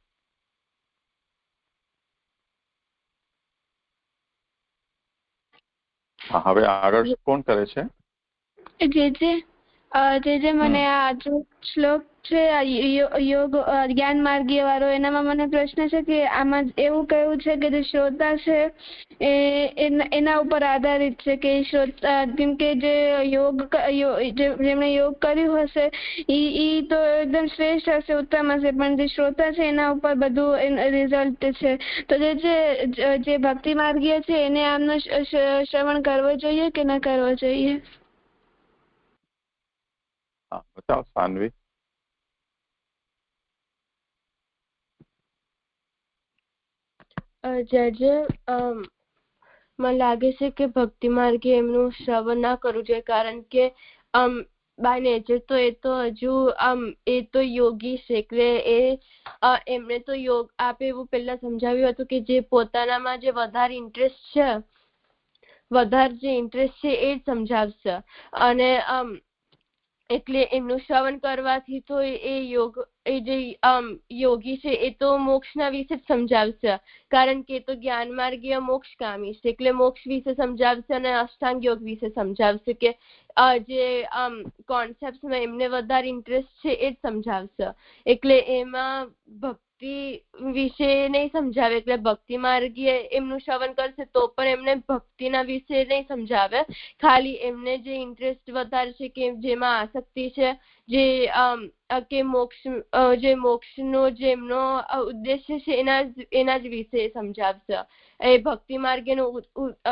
હા, હવે આગળ કોણ કરે છે? જે મને આ જો શ્લોક છે યોગ જ્ઞાન માર્ગીય વાળો, એનામાં મને પ્રશ્ન છે કે આમાં એવું કહ્યું છે કે જે શ્રોતા છે એના ઉપર આધારિત છે કે શ્રોતા, કેમ કે જે જેમણે યોગ કર્યું હશે ઈ તો એકદમ શ્રેષ્ઠ હશે, ઉત્તમ હશે, પણ જે શ્રોતા છે એના ઉપર બધું રિઝલ્ટ છે. તો જે ભક્તિ માર્ગીય છે એને આમનો શ્રવણ કરવો જોઈએ કે ન કરવો જોઈએ? હા, બતાવો સાન્વી. જજ, મને લાગે છે કે ભક્તિ માર્ગે એમનું શ્રવણ ના કરવું જોઈએ, કારણ કે બાય નેચર તો એ તો હજુ એ તો યોગી છે, એટલે એમને તો યોગ આપે એવું પહેલા સમજાવ્યું હતું કે જે પોતાનામાં જે વધારે ઇન્ટરેસ્ટ છે એ જ સમજાવશે, અને એટલે એમનું શ્રવણ કરવાથી તો એ જે યોગી છે એ તો મોક્ષના વિશે જ સમજાવશે, કારણ કે એ તો જ્ઞાન માર્ગીય મોક્ષગામી છે, એટલે મોક્ષ વિશે સમજાવશે અને અષ્ટાંગ યોગ વિશે સમજાવશે, કે જે કોન્સેપ્ટમાં એમને વધારે ઇન્ટરેસ્ટ છે એ જ સમજાવશે. એટલે એમાં ભક્તિ વિશે નહીં સમજાવે, એટલે ભક્તિ માર્ગીય એમનું શ્રવણ કરશે તો પણ એમને ભક્તિના વિશે નહીં સમજાવે, ખાલી એમને જે ઇન્ટરેસ્ટ વધારે છે કે જેમાં આસક્તિ છે, જે મોક્ષનો જે એમનો ઉદ્દેશ્ય છે એના જ વિશે સમજાવશે. એ ભક્તિ માર્ગીયનો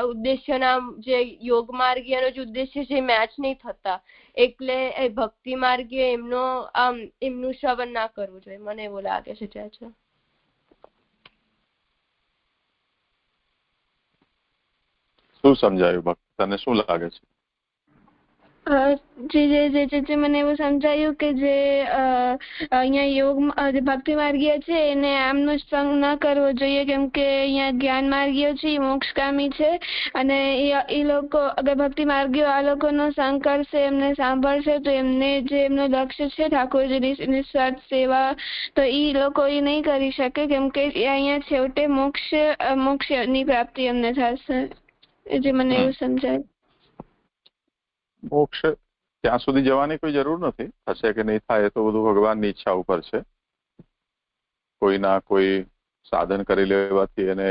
ઉદ્દેશ્યના જે યોગ માર્ગીયનો જે ઉદ્દેશ્ય છે મેચ નહીં થતા, એટલે એ ભક્તિ માર્ગીય એમનું શ્રવણ ના કરવું જોઈએ, મને એવું લાગે છે. શું સમજાયું ભક્ત? તને શું લાગે છે? જે મને એવું સમજાયું કે જે અહીંયા યોગ ભક્તિ માર્ગીય છે એને આમનો સંગ ન કરવો જોઈએ, કેમ કે અહીંયા જ્ઞાન માર્ગીય છે, મોક્ષગામી છે, અને એ લોકો અગર ભક્તિ માર્ગીઓ આ લોકોનો સંગ કરશે, એમને સાંભળશે, તો એમને જે એમનું લક્ષ્ય છે ઠાકોરજીની નિસ્વાર્થ સેવા, તો એ લોકો એ નહીં કરી શકે, કેમ કે અહીંયા છેવટે મોક્ષની પ્રાપ્તિ એમને થશે. જે મને એવું સમજાયું. મોક્ષ ત્યાં સુધી જવાની કોઈ જરૂર નથી. થશે કે નહીં થાય તો બધું ભગવાનની ઈચ્છા ઉપર છે. કોઈના કોઈ સાધન કરી લેવાથી એને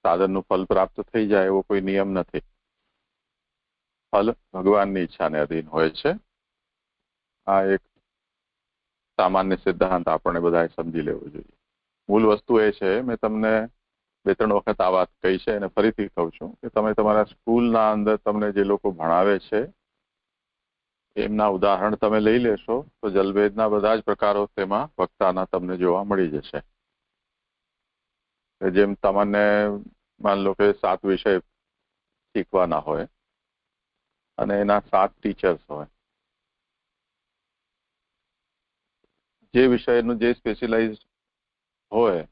સાધનનું ફલ પ્રાપ્ત થઈ જાય એવો કોઈ નિયમ નથી. ફલ ભગવાનની ઈચ્છાને અધીન હોય છે. આ એક સામાન્ય સિદ્ધાંત આપણે બધાએ સમજી લેવો જોઈએ. મૂળ વસ્તુ એ છે, મેં તમને 2-3 વખત આ વાત કહી છે અને ફરીથી કહું છું કે તમે તમારા સ્કૂલના અંદર તમને જે લોકો ભણાવે છે એમના ઉદાહરણ તમે લઈ લેશો તો જલભેદના બધા જ પ્રકારો તેમાં વક્તાના તમને જોવા મળી જશે. જેમ તમને માન લો કે 7 વિષય શીખવાના હોય અને એના 7 ટીચર્સ હોય. જે વિષયનું જે સ્પેશિયલાઇઝ હોય,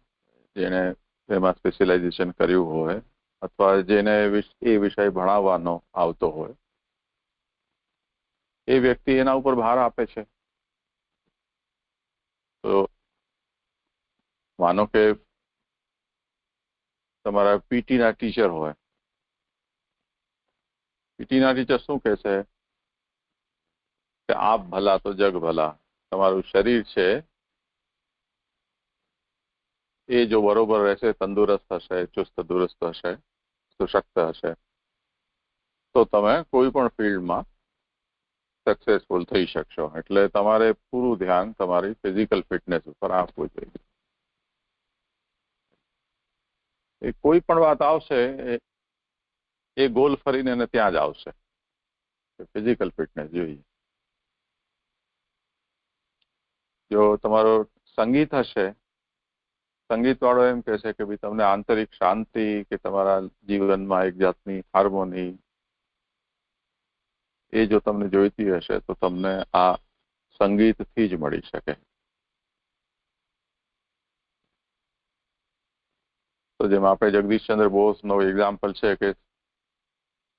જેને એમાં સ્પેશિયલાઇઝેશન કર્યું હોય અથવા જેને એ વિષય ભણાવવાનો આવતો હોય એ વ્યક્તિ એના ઉપર ભાર આપે છે. તો માનો કે તમારા પીટીના ટીચર હોય. પીટીના ટીચર શું કહે છે કે આપ ભલા તો જગ ભલા. તમારું શરીર છે એ જો બરોબર રહેશે, તંદુરસ્ત હશે, ચુસ્ત દુરસ્ત હશે, સુશક્ત હશે, તો તમે કોઈ પણ ફિલ્ડમાં સક્સેસફુલ થઈ શકશો. એટલે તમારે પૂરું ધ્યાન તમારી ફિઝિકલ ફિટનેસ ઉપર આપવું જોઈએ. એ કોઈ પણ વાત આવશે એ ગોલ ફરીને એને ત્યાં જ આવશે. ફિઝિકલ ફિટનેસ જોઈએ. જો તમારો સંગીત હશે, સંગીત વાળો એમ કહેશે કે ભાઈ તમને આંતરિક શાંતિ કે તમારા જીવનમાં એક જાતની હાર્મોની એ જો તમને જોઈતી હશે તો તમને આ સંગીતથી જ મળી શકે. તો જેમ આપણે જગદીશચંદ્ર બોઝનો એક્ઝામ્પલ છે કે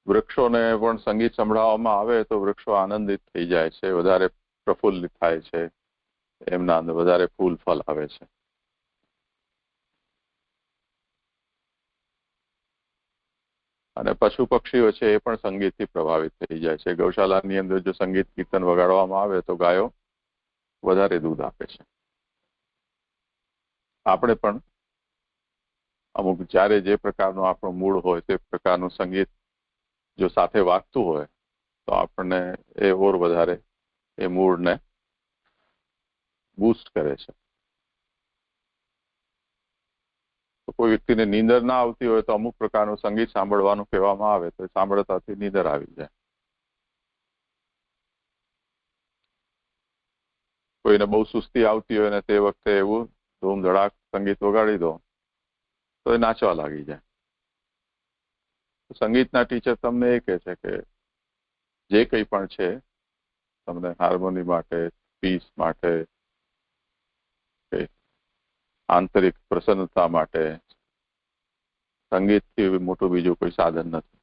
વૃક્ષોને પણ સંગીત સંભળાવવામાં આવે તો વૃક્ષો આનંદિત થઈ જાય છે, વધારે પ્રફુલ્લિત થાય છે, એમના અંદર વધારે ફૂલ ફલ આવે છે. અને પશુ પક્ષીઓ છે એ પણ સંગીતથી પ્રભાવિત થઈ જાય છે. ગૌશાલાની અંદર જો સંગીત કીર્તન વગાડવામાં આવે તો ગાયો વધારે દૂધ આપે છે. આપણે પણ અમુક જ્યારે જે પ્રકારનું આપણું મૂડ હોય તે પ્રકારનું સંગીત જો સાથે વાગતું હોય તો આપણને એ ઓર વધારે એ મૂડને બૂસ્ટ કરે છે. તો કોઈ વ્યક્તિને નીંદર ના આવતી હોય તો અમુક પ્રકારનું સંગીત સાંભળવાનું કહેવામાં આવે તો સાંભળતાથી નીંદર આવી જાય. કોઈને બહુ સુસ્તી આવતી હોય ને તે વખતે એવું ધૂમ ધડાક સંગીત વગાડી દો તો એ નાચવા લાગી જાય. સંગીતના ટીચર તમને એ કહે છે કે જે કંઈ પણ છે તમને હાર્મોની માટે, પીસ માટે, આંતરિક પ્રસન્નતા માટે સંગીતથી મોટું બીજું કોઈ સાધન નથી.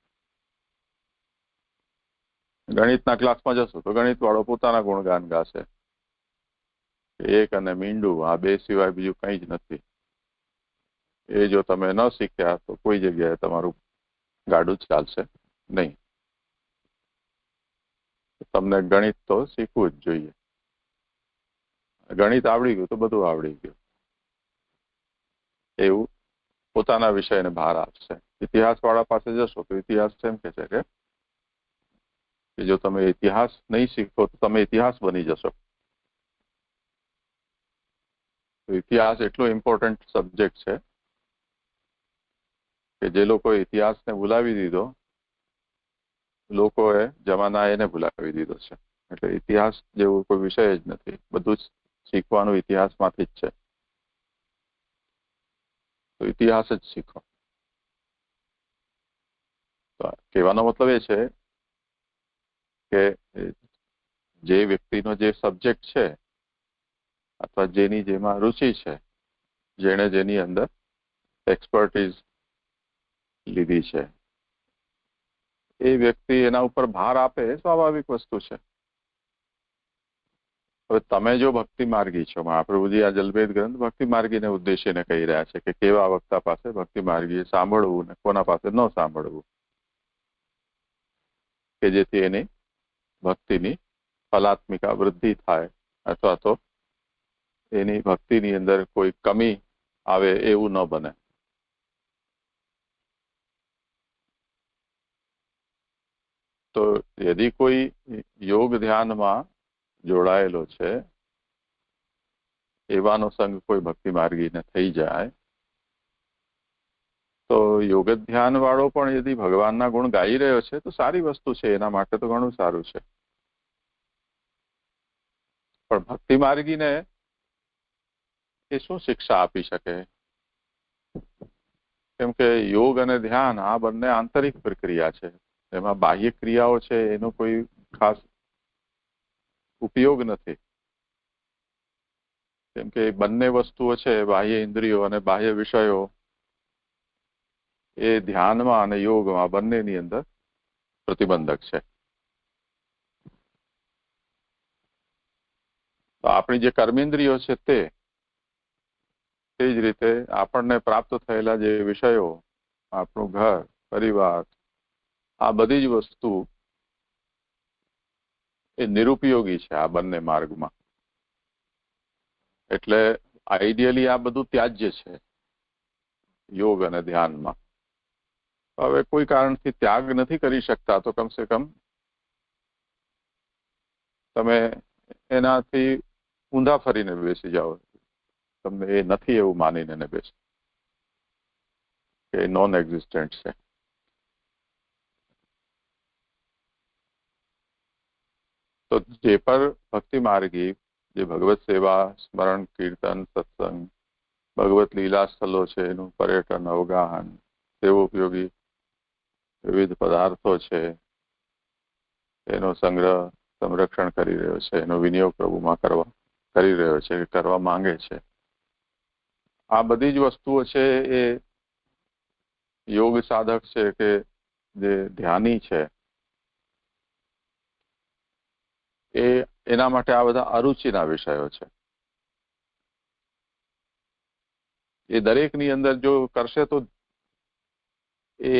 ગણિતના ક્લાસમાં જશો તો ગણિત વાળો પોતાના ગુણગાન ગાશે. એક અને મીંડું આ 2 સિવાય બીજું કંઈ જ નથી. એ જો તમે ન શીખ્યા તો કોઈ જગ્યાએ તમારું ગાડું જ ચાલશે નહીં. તમને ગણિત તો શીખવું જ જોઈએ. ગણિત આવડી ગયું તો બધું આવડી ગયું એવું પોતાના વિષયને ભાર આપશે. ઇતિહાસ વાળા પાસે જશો તો ઇતિહાસ એમ કે છે કે જો તમે ઇતિહાસ નહીં શીખો તો તમે ઇતિહાસ બની જશો. તો ઇતિહાસ એટલો ઇમ્પોર્ટન્ટ સબ્જેક્ટ છે કે જે લોકોએ ઇતિહાસને ભૂલાવી દીધો, લોકોએ જમાના એને ભૂલાવી દીધો છે. એટલે ઇતિહાસ જેવું કોઈ વિષય જ નથી. બધું જ શીખવાનું ઇતિહાસમાંથી જ છે. તો ઇતિહાસ જ શીખો. તો કહેવાનો મતલબ એ છે કે જે વ્યક્તિનો જે સબ્જેક્ટ છે અથવા જેની જેમાં રુચિ છે, જેણે જેની અંદર એક્સપર્ટીઝ લીધી છે, એ વ્યક્તિ એના ઉપર ભાર આપે એ સ્વાભાવિક વસ્તુ છે. હવે તમે જો ભક્તિ માર્ગી છો, મહાપ્રભુજી આ જલભેદ ગ્રંથ ભક્તિ માર્ગીને ઉદ્દેશીને કહી રહ્યા છે કે કેવા વક્તા પાસે ભક્તિ માર્ગીએ સાંભળવું ને કોના પાસે ન સાંભળવું, કે જેથી એની ભક્તિની ફલાત્મિકા વૃદ્ધિ થાય અથવા તો એની ભક્તિની અંદર કોઈ કમી આવે એવું ન બને. તો યદિ કોઈ યોગ ધ્યાનમાં જોડાયેલો છે, એવાનો સંગ કોઈ ભક્તિ માર્ગીને થઈ જાય તો યોગ ધ્યાન વાળો પણ યદિ ભગવાનના ગુણ ગાઈ રહ્યો છે તો સારી વસ્તુ છે, એના માટે તો ઘણું સારું છે. પણ ભક્તિ માર્ગીને એ શું શિક્ષા આપી શકે? કેમ કે યોગ અને ધ્યાન આ બંને આંતરિક પ્રક્રિયા છે, એમાં બાહ્ય ક્રિયાઓ છે એનો કોઈ ખાસ ઉપયોગ નથી. કેમ કે બંને વસ્તુઓ છે, બાહ્ય ઇન્દ્રિયો અને બાહ્ય વિષયો, એ ધ્યાનમાં અને યોગમાં બંનેની અંદર પ્રતિબંધક છે. તો આપણી જે કર્મેન્દ્રિયો છે તે જ રીતે આપણને પ્રાપ્ત થયેલા જે વિષયો, આપણું ઘર પરિવાર, આ બધી જ વસ્તુ એ નિરુપયોગી છે આ બંને માર્ગમાં. એટલે આઈડિયલી આ બધું ત્યાજ્ય છે યોગ અને ધ્યાનમાં. હવે કોઈ કારણથી ત્યાગ નથી કરી શકતા તો કમસે કમ તમે એનાથી ઊંધા ફરીને બેસી જાઓ, તમને એ નથી એવું માનીને બેસો કે નોન એક્ઝિસ્ટન્ટ છે. તો જે પર ભક્તિ માર્ગી જે ભગવત સેવા, સ્મરણ, કીર્તન, સત્સંગ, ભગવત લીલા સ્થળો છે એનું પર્યટન, અવગાહન, સેવોપયોગી વિવિધ પદાર્થો છે એનો સંગ્રહ સંરક્ષણ કરી રહ્યો છે, એનો વિનિયોગ પ્રભુમાં કરી રહ્યો છે, કરવા માંગે છે, આ બધી જ વસ્તુઓ છે એ યોગ સાધક છે કે જે ધ્યાની છે એના માટે આ બધા અરુચિના વિષયો છે. એ દરેકની અંદર જો કરશે તો એ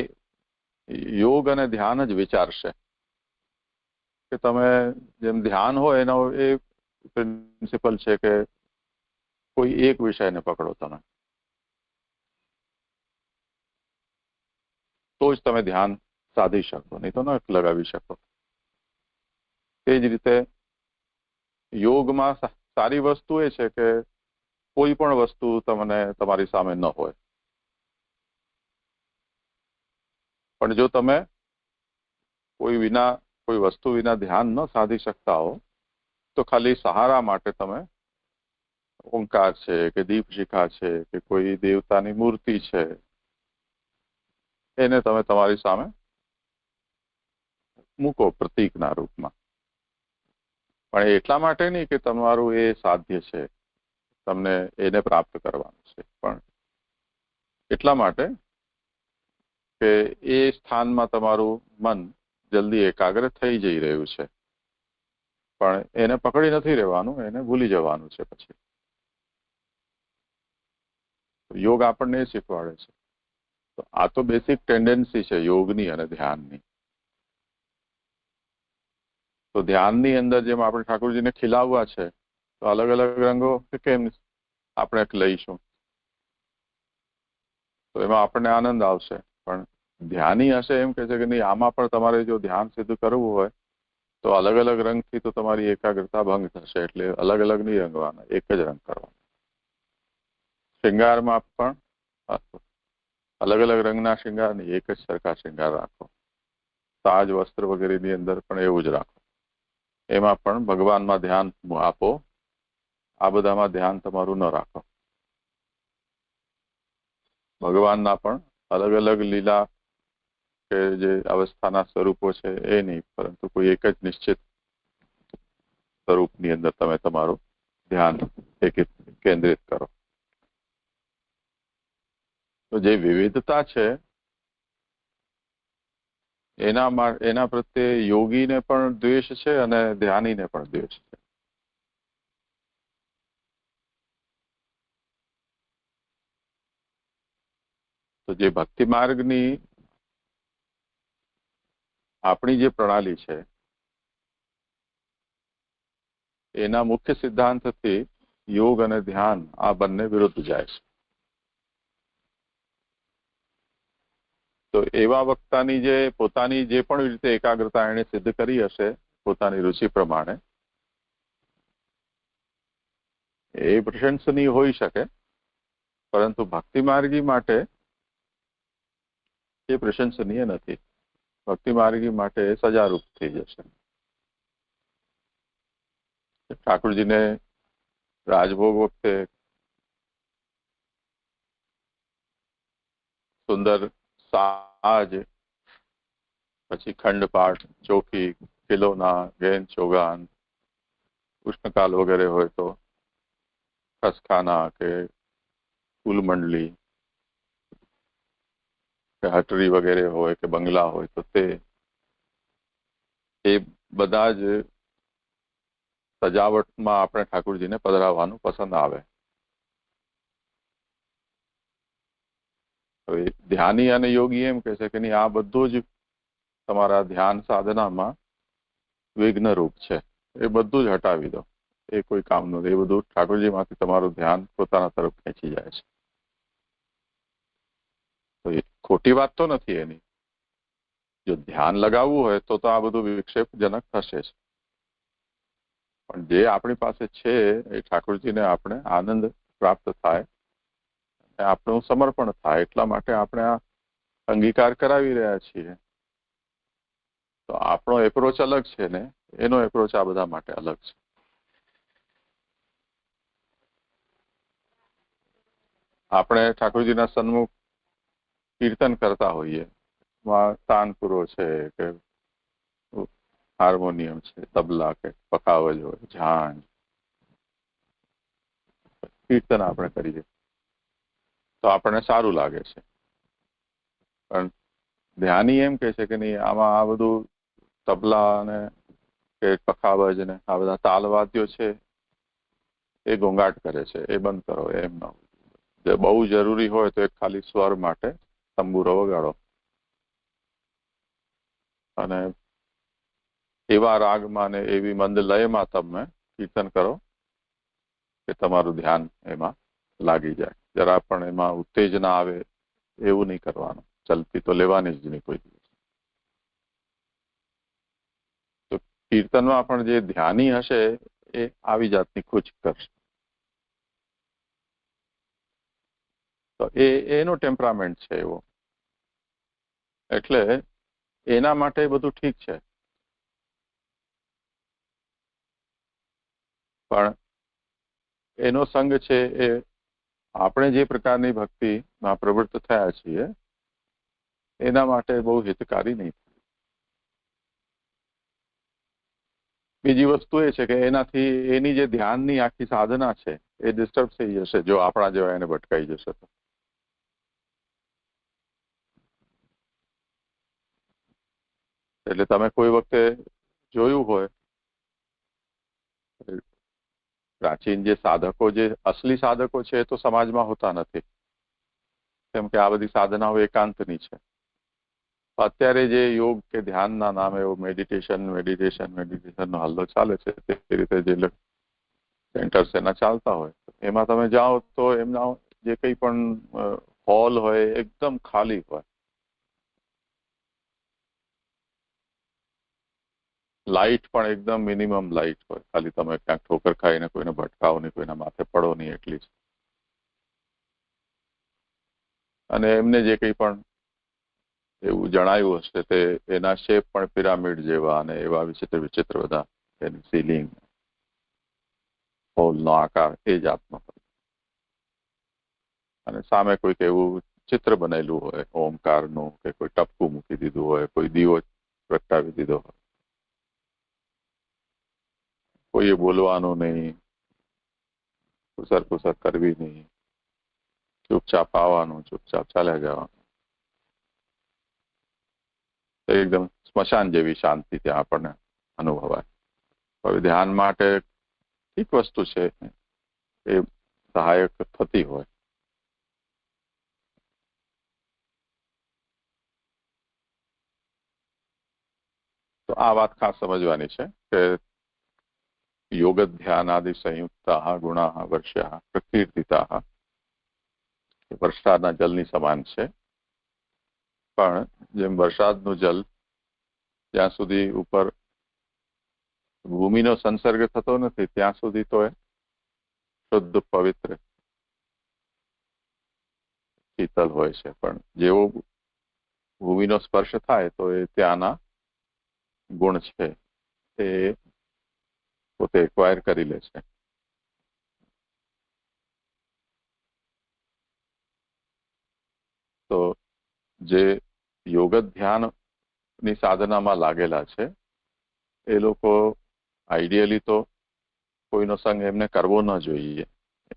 યોગ અને ધ્યાન જ વિચારશે. કે તમે જેમ ધ્યાન હોય એનો એ પ્રિન્સિપલ છે કે કોઈ એક વિષયને પકડો તમે, તો જ તમે ધ્યાન સાધી શકો, નહીં તો ન લગાવી શકો. તે જ રીતે યોગમાં સારી વસ્તુ એ છે કે કોઈ પણ વસ્તુ તમને તમારી સામે ન હોય, પણ જો તમે કોઈ વસ્તુ વિના ધ્યાન ન સાધી શકતા હો તો ખાલી સહારા માટે તમે ઓંકાર છે કે દીપશિખા છે કે કોઈ દેવતાની મૂર્તિ છે એને તમે તમારી સામે મૂકો પ્રતીકના રૂપમાં. પણ એટલા માટે નહીં કે તમારું એ સાધ્ય છે, તમને એને પ્રાપ્ત કરવાનું છે, પણ એટલા માટે કે એ સ્થાનમાં તમારું મન જલ્દી એકાગ્ર થઈ જઈ રહ્યું છે, પણ એને પકડી નથી રહેવાનું, એને ભૂલી જવાનું છે. પછી યોગ આપણને એ શીખવાડે છે. તો આ તો બેસિક ટેન્ડન્સી છે યોગની અને ધ્યાનની. તો ધ્યાનની અંદર જેમ આપણે ઠાકોરજીને ખીલાવવા છે તો અલગ અલગ રંગો કેમ આપણે લઈશું, તો એમાં આપણને આનંદ આવશે. પણ ધ્યાની હશે એમ કે છે કે નહીં, આમાં પણ તમારે જો ધ્યાન સિદ્ધ કરવું હોય તો અલગ અલગ રંગથી તો તમારી એકાગ્રતા ભંગ થશે, એટલે અલગ અલગ નહીં રંગવાના, એક જ રંગ કરવાનો. શૃંગારમાં પણ અલગ અલગ રંગના શૃંગાર નહીં, એક જ સરખા શૃંગાર રાખો. તાજ વસ્ત્ર વગેરેની અંદર પણ એવું જ રાખો. એમાં પણ ભગવાનમાં ધ્યાન આપો, આ બધામાં ધ્યાન તમારું ન રાખો. ભગવાનના પણ અલગ અલગ લીલા કે જે અવસ્થાના સ્વરૂપો છે એ નહીં, પરંતુ કોઈ એક જ નિશ્ચિત સ્વરૂપની અંદર તમે તમારું ધ્યાન કેન્દ્રિત કરો. તો જે વિવિધતા છે એના પ્રત્યે યોગીને પણ દ્વેષ છે અને ધ્યાનીને પણ દ્વેષ છે. તો જે ભક્તિ માર્ગની આપણી જે પ્રણાલી છે એના મુખ્ય સિદ્ધાંતથી યોગ અને ધ્યાન આ બંને વિરુદ્ધ જાય છે. તો એવા વક્તાની જે પોતાની જે પણ રીતે એકાગ્રતા એણે સિદ્ધ કરી હશે પોતાની રુચિ પ્રમાણે, એ પ્રશંસનીય હોઈ શકે, પરંતુ ભક્તિ માર્ગી માટે એ પ્રશંસનીય નથી. ભક્તિ માર્ગી માટે સજારૂપ થઈ જશે. ઠાકોરજીને રાજભોગ વખતે સુંદર સાજ, પછી ખંડપાઠ, ચોકી, ખિલોના, ગેન ચોગાન, ઉષ્ણકાલ વગેરે હોય તો ખસખાના કે ફૂલ મંડલી કે હટરી વગેરે હોય કે બંગલા હોય તો તે એ બધા જ સજાવટમાં આપણે ઠાકોરજીને પધરાવવાનું પસંદ આવે. હવે ધ્યાની અને યોગી એમ કહે છે કે નહીં, આ બધું જ તમારા ધ્યાન સાધનામાં વિઘ્નરૂપ છે, એ બધું જ હટાવી દો, એ કોઈ કામ નથી. એ બધું ઠાકોરજીમાંથી તમારું ધ્યાન પોતાના તરફ ખેંચી જાય છે. તો એ ખોટી વાત તો નથી એની. જો ધ્યાન લગાવવું હોય તો આ બધું વિક્ષેપજનક થશે જ, પણ જે આપણી પાસે છે એ ઠાકોરજીને આપણે આનંદ પ્રાપ્ત થાય, આપણું સમર્પણ થાય, એટલા માટે આપણે આ અંગીકાર કરાવી રહ્યા છીએ. તો આપણો એપ્રોચ અલગ છે ને એનો એપ્રોચ આ બધા માટે અલગ છે. આપણે ઠાકોરજીના સન્મુખ કીર્તન કરતા હોઈએ, તાનપુરો છે કે હાર્મોનિયમ છે, તબલા કે પખાવજ હોય, ઝાંઝ, કીર્તન આપણે કરીએ તો આપણને સારું લાગે છે. પણ ધ્યાની એમ કે છે કે નહીં, આમાં આ બધું તબલા ને કે પખાવજ ને આ બધા તાલવાદ્યો છે એ ઘોંઘાટ કરે છે, એ બંધ કરો. એમ ન, જે બહુ જરૂરી હોય તો એક ખાલી સ્વર માટે તંબુરો વગાડો અને એવા રાગમાં ને એવી મંદ લયમાં તમે કીર્તન કરો કે તમારું ધ્યાન એમાં લાગી જાય. જરા પણ એમાં ઉત્તેજના આવે એવું નહીં કરવાનું. ચલતી તો લેવાની જ નહીં કોઈ દિવસ. તો કીર્તનમાં પણ જે ધ્યાની હશે એ આવી જાતની ખુચ કરશે. તો એનો ટેમ્પરામેન્ટ છે એવો, એટલે એના માટે બધું ઠીક છે. પણ એનો સંગ છે એ આપણે જે પ્રકારની ભક્તિમાં પ્રવૃત્ત થયા છીએ એના માટે બહુ હિતકારી નહીં. બીજી વસ્તુ એ છે કે એનાથી એની જે ધ્યાનની આખી સાધના છે એ ડિસ્ટર્બ થઈ જશે જો આપણા જેવા એને ભટકાઈ જશે તો. એટલે તમે કોઈ વખતે જોયું હોય, પ્રાચીન જે સાધકો, જે અસલી સાધકો છે એ તો સમાજમાં હોતા નથી, કેમ કે આ બધી સાધનાઓ એકાંતની છે. અત્યારે જે યોગ કે ધ્યાનના નામે એવો મેડિટેશનનો હલ્લો ચાલે છે, તે રીતે જે સેન્ટર્સ એના ચાલતા હોય એમાં તમે જાઓ તો એમના જે કંઈ પણ હોલ હોય એકદમ ખાલી હોય. લાઇટ પણ એકદમ મિનિમમ લાઇટ હોય, ખાલી તમે ક્યાંક ઠોકર ખાઈને કોઈને ભટકાવો નહીં, કોઈના માથે પડો નહીં એટલી જ. અને એમને જે કંઈ પણ એવું જણાયું હશે તે એના શેપ પણ પિરામિડ જેવા અને એવા વિચિત્ર બધા એની સીલિંગ, હોલનો આકાર એ જાતનો હોય. અને સામે કોઈક એવું ચિત્ર બનેલું હોય ઓમકારનું, કે કોઈ ટપકું મૂકી દીધું હોય, કોઈ દીવો પ્રગટાવી દીધો હોય, કોઈએ બોલવાનું નહીં, કુસર કરવી નહીં, ચૂપચાપ આવવાનું, ચૂપચાપ ચાલ્યા જવાનું. એકદમ સ્મશાન જેવી શાંતિ ત્યાં આપણને અનુભવાય. હવે ધ્યાન માટે ઠીક વસ્તુ છે, એ સહાયક થતી હોય. તો આ વાત ખાસ સમજવાની છે કે યોગ ધ્યાનાદિ સંયુક્તા ગુણા વર્ષા પ્રકીર્તિતા વરસાદના જલની સમાન છે. પણ જેમ વરસાદનું જલ જ્યાં સુધી ઉપર ભૂમિનો સંસર્ગ થતો નથી ત્યાં સુધી તો એ શુદ્ધ પવિત્ર શીતલ હોય છે, પણ જેવો ભૂમિનો સ્પર્શ થાય તો એ ત્યાંના ગુણ છે એ પોતે એક્વાયર કરી લે છે. તો જે યોગ ધ્યાનની સાધનામાં લાગેલા છે એ લોકો આઈડિયલી તો કોઈનો સંગ એમને કરવો ન જોઈએ,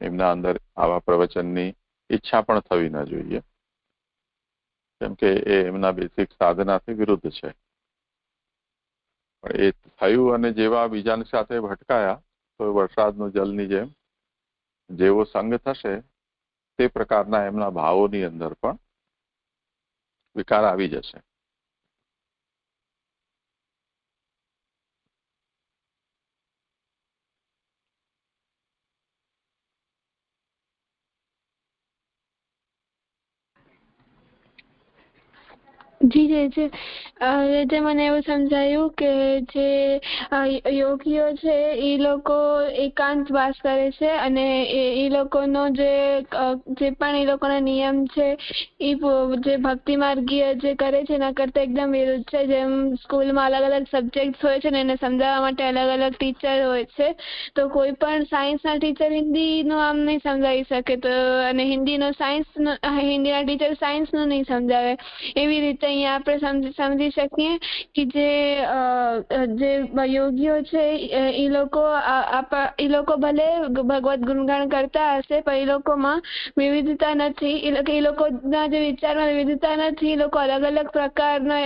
એમના અંદર આવા પ્રવચનની ઈચ્છા પણ થવી ન જોઈએ, કેમ કે એ એમના બેસિક સાધનાથી વિરુદ્ધ છે. પણ એ થયું અને જેવા બીજાની સાથે ભટકાયા તો વરસાદનું જલની જેમ જેવો સંગ થશે તે પ્રકારના એમના ભાવોની અંદર પણ વિકાર આવી જશે. જી જે મને એવું સમજાયું કે જે યોગીઓ છે એ લોકો એકાંત વાસ કરે છે અને એ લોકોનો જે પણ એ લોકોના નિયમ છે એ જે ભક્તિ માર્ગીય જે કરે છે એના કરતા એકદમ વિરુદ્ધ છે. જેમ સ્કૂલમાં અલગ અલગ સબ્જેક્ટ હોય છે ને એને સમજાવવા માટે અલગ અલગ ટીચર હોય છે, તો કોઈ પણ સાયન્સના ટીચર હિન્દીનું આમ નહીં સમજાવી શકે, તો અને હિન્દીના ટીચર સાયન્સનું નહીં સમજાવે. એવી રીતે અહીંયા આપણે સમજી શકીએ કે જે યોગીઓ છે એ લોકો ભલે ભગવત ગુણગાન કરતા હશે પણ એ લોકોમાં વિવિધતા નથી, એ લોકોના જે વિચારમાં વિવિધતા નથી. એ લોકો અલગ અલગ પ્રકારના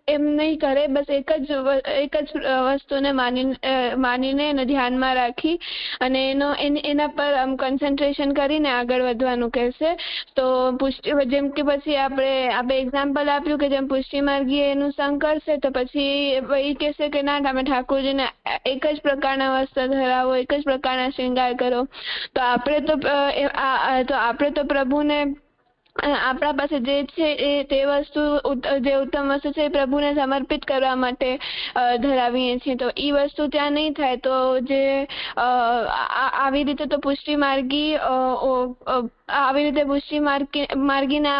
એમ નહીં કરે, બસ એક જ વસ્તુને માનીને એને ધ્યાનમાં રાખી અને એના પર આમ કન્સન્ટ્રેશન કરીને આગળ વધવાનું કહેશે. તો જેમ કે પછી આપણે એક્ઝામ્પલ આપ્યું કે જેમ પુષ્ટિ માર્ગીય એનું સંગ કરશે તો પછી એ કહેશે કે ના તમે ઠાકોરજીને એક જ પ્રકારના વસ્ત્ર ધરાવો, એક જ પ્રકારના શૃંગાર કરો. તો આપણે તો પ્રભુને આપણા પાસે જે છે એ તે વસ્તુ જે ઉત્તમ વસ્તુ છે એ પ્રભુને સમર્પિત કરવા માટે ધરાવીએ છીએ. તો એ વસ્તુ ત્યાં નહીં થાય. તો જે આવી રીતે તો પુષ્ટિ માર્ગીને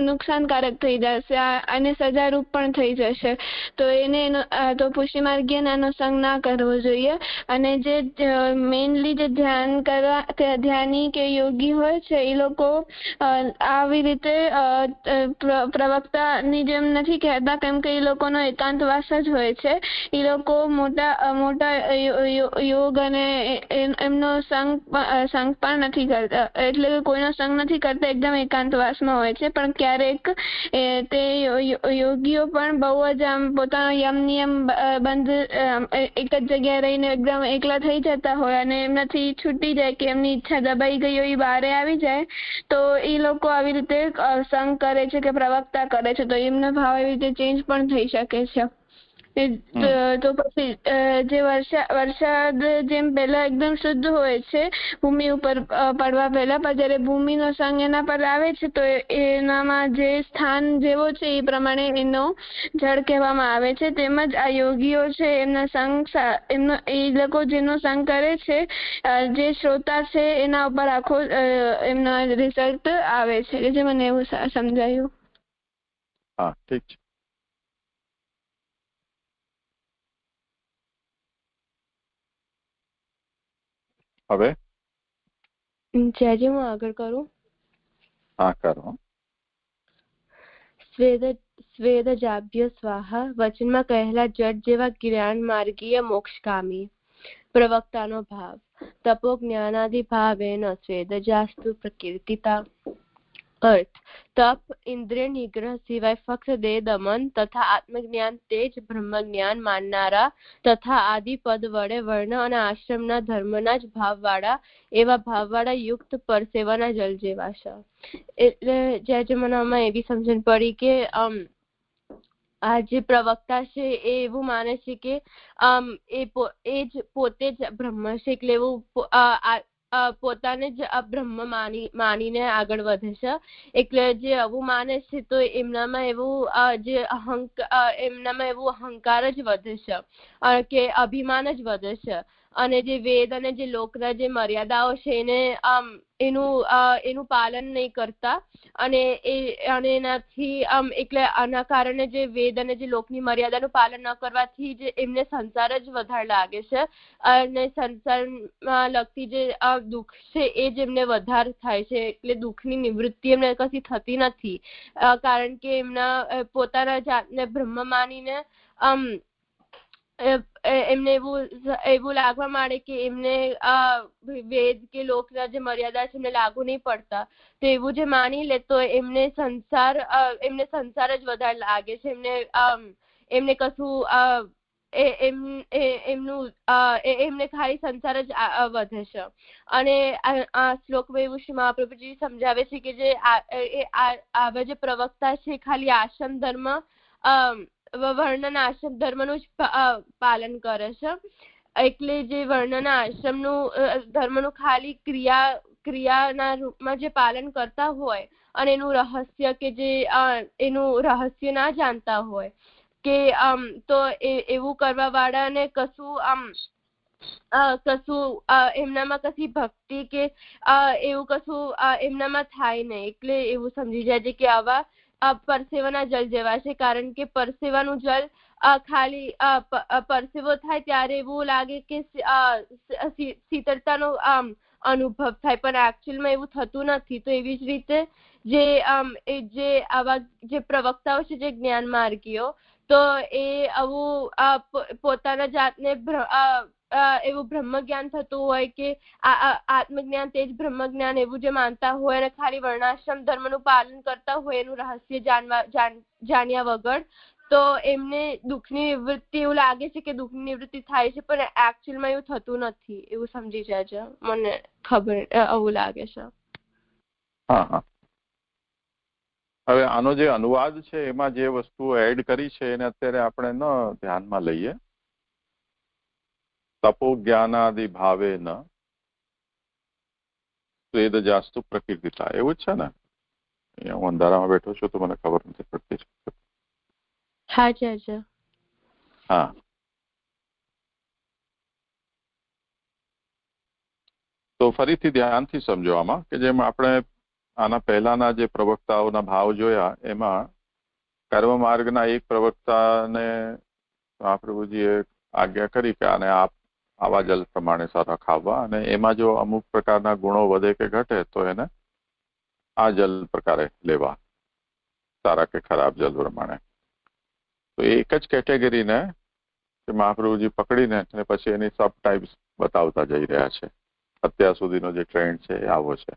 નુકસાનકારક થઈ જશે અને સજારૂપ પણ થઈ જશે. તો તો પુષ્ટિ માર્ગીને આનો સંગ ના કરવો જોઈએ. અને જે મેઇનલી જે ધ્યાની કે યોગી હોય છે એ લોકો આવી રીતે પ્રવક્તાની જેમ નથી કહેતા, કેમ કે એ લોકોનો એકાંતવાસ જ હોય છે. એ લોકો મોટા યોગ અને એમનો સંગ પણ નથી કરતા, એટલે કે કોઈનો સંગ નથી કરતા, એકદમ એકાંતવાસમાં હોય છે. પણ ક્યારેક તે યોગીઓ પણ બહુ જ આમ પોતાનો નિયમ બંધ એક જ જગ્યાએ રહીને એકદમ એકલા થઈ જતા હોય અને એમનાથી છૂટી જાય કે એમની ઈચ્છા દબાઈ ગઈ હોય, એ બહાર આવી જાય તો એ લોકો આવી રીતે સંગ કરે છે કે પ્રવક્તા કરે છે, તો એમનો ભાવ એવી રીતે ચેન્જ પણ થઈ શકે છે. તો પછી જે વરસાદ જેમ પહેલા એકદમ શુદ્ધ હોય છે ભૂમિ ઉપર પડવા પહેલા, પણ જ્યારે ભૂમિનો સંગ એના પર આવે છે તો એનામાં જે સ્થાન જેવો છે એ પ્રમાણે એનો જળ કહેવામાં આવે છે. તેમજ આ યોગીઓ છે એ લોકો જેનો સંગ કરે છે, જે શ્રોતા છે એના ઉપર આખો એમનો રિઝલ્ટ આવે છે. જે મને એવું સમજાયું. હા, ઠીક છે. હવે જ્યાંજી હું આગળ કરું. હા કરો. સ્વેદજાભ્ય સ્વાહા વચનમાં કહેલા જડ જેવા જ્ઞાન માર્ગીય મોક્ષકામી. પ્રવક્તાનો ભાવ તપો જ્ઞાનાદિ ભાવેન સ્વેદજાસ્તુ પ્રકીર્તિતા. અર્થ તપ ઇન્દ્રિય નિગ્રહ સિવાય ફક્ત દેહ દમન તથા આત્મજ્ઞાન તેજ બ્રહ્મજ્ઞાન માનનારા તથા આદિ પદ વડે વર્ણ અને આશ્રમના ધર્મના જ ભાવવાળા એવા ભાવવાળા યુક્ત પરસેવાના જલ જેવા છે. એટલે જે મને આમાં એવી સમજણ પડી કે આ જે પ્રવક્તા છે એ એવું માને છે કે એ જ પોતે જ બ્રહ્મ છે, એટલે એવું પોતાને જ બ્રહ્મ માનીને આગળ વધે છે. એટલે જે આવું માને છે તો એમનામાં એવું એમનામાં એવું અહંકાર જ વધે છે કે અભિમાન જ વધે છે. અને જે વેદ અને જે લોકના જે મર્યાદાઓ છે એનું પાલન નહીં કરતા અને એનાથી એટલે આના કારણે જે વેદ અને જે લોકની મર્યાદાનું પાલન ન કરવાથી જે એમને સંસાર જ વધારે લાગે છે અને સંસારમાં લગતી જે દુઃખ છે એ જ એમને વધારે થાય છે. એટલે દુઃખની નિવૃત્તિ એમને કશી થતી નથી કારણ કે એમના પોતાના જાતને બ્રહ્મ માનીને એમને એવું લાગવા માંડે કે એમને વેદ કે લોકના જે મર્યાદા છે એમને લાગુ નહીં પડતા. તો એવું જે માની લે તો એમને સંસાર જ વધારે લાગે છે. એમને કશું એમને ખાલી સંસાર જ વધે છે. અને આ શ્લોકમાં એવું શ્રી મહાપ્રભુજી સમજાવે છે કે જે આવા જે પ્રવક્તા છે ખાલી આશ્રમ ધર્મ વર્ણના આશ્રમ ધર્મનું જ પાલન કરે છે. એટલે જે વર્ણના આશ્રમનું ધર્મનું ખાલી ક્રિયાના રૂપમાં જે પાલન કરતા હોય અને એનું રહસ્ય કે જે એનું રહસ્ય ના જાણતા હોય કે તો એવું કરવા વાળાને કશું એમનામાં કશી ભક્તિ કે એવું કશું એમનામાં થાય નહીં. એટલે એવું સમજી જાય છે કે આવા પરસેવાના જલ જેવા છે કારણ કે પરસેવાનું જલ ખાલી પરસેવો થાય ત્યારે એવું લાગે કે શીતળતાનો અનુભવ થાય પણ એકચ્યુઅલમાં એવું થતું નથી. તો એવી જ રીતે જે આવા જે પ્રવક્તાઓ છે જે જ્ઞાન માર્ગીઓ તો એ આવું પોતાના જાતને એવું બ્રહ્મ જ્ઞાન થતું હોય કે આત્મજ્ઞાન તેજ બ્રહ્મ જ્ઞાન એવું જે માનતા હોય અને ખાલી વર્ણાશ્રમ ધર્મનું પાલન કરતા હોય એનું રહસ્ય જાણ્યા વગર તો એમને દુઃખની નિવૃત્તિ એવું લાગે છે કે દુઃખની નિવૃત્તિ થાય છે પણ એકચ્યુઅલમાં એવું થતું નથી. એવું સમજી જાય મને ખબર એવું લાગે છે. હા. હવે આનો જે અનુવાદ છે એમાં જે વસ્તુઓ એડ કરી છે એને અત્યારે આપણે ન ધ્યાનમાં લઈએ. તપો જ્ઞાનાદિ ભાવે ન સ્વેદજાસ્તુ પ્રકીર્તિતા એવું જ છે ને? અહીંયા હું અંધારામાં બેઠો છું તો મને ખબર નથી પડતી. હા. તો ફરીથી ધ્યાનથી સમજો આમાં કે જેમ આપણે આના પહેલાના જે પ્રવક્તાઓના ભાવ જોયા એમાં કર્મ માર્ગના એક પ્રવક્તાને મહાપ્રભુજીએ આજ્ઞા કરી કે આને આવા જલ પ્રમાણે સારા ખાવા અને એમાં જો અમુક પ્રકારના ગુણો વધે કે ઘટે તો એને આ જલ પ્રકારે લેવા સારા કે ખરાબ જલ પ્રમાણે. તો એક જ કેટેગરીને મહાપ્રભુજી પકડીને અને પછી એની સબ ટાઈપ્સ બતાવતા જઈ રહ્યા છે. અત્યાર સુધીનો જે ટ્રેન્ડ છે એ આવો છે.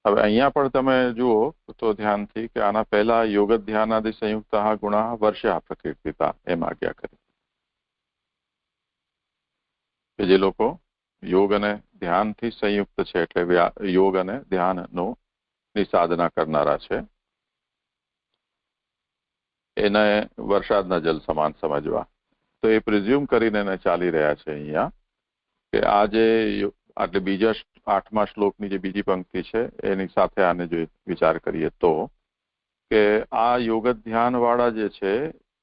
હવે અહીંયા પણ તમે જુઓ તો ધ્યાનથી કે આના પહેલા યોગ ધ્યાનાદિ સંયુક્ત ગુણા વર્ષા પ્રકીર્તિતા એમ આજ્ઞા કરી કે જે લોકો યોગ અને ધ્યાનથી સંયુક્ત છે એટલે યોગ અને ધ્યાનનો ની સાધના કરનારા છે એને વરસાદના જલ સમાન સમજવા. તો એ પ્રિઝ્યુમ કરીને એને ચાલી રહ્યા છે અહીંયા કે આ જે એટલે બીજા 8મા શ્લોકની જે બીજી પંક્તિ છે એની સાથે આને જો વિચાર કરીએ તો કે આ યોગ ધ્યાન વાળા જે છે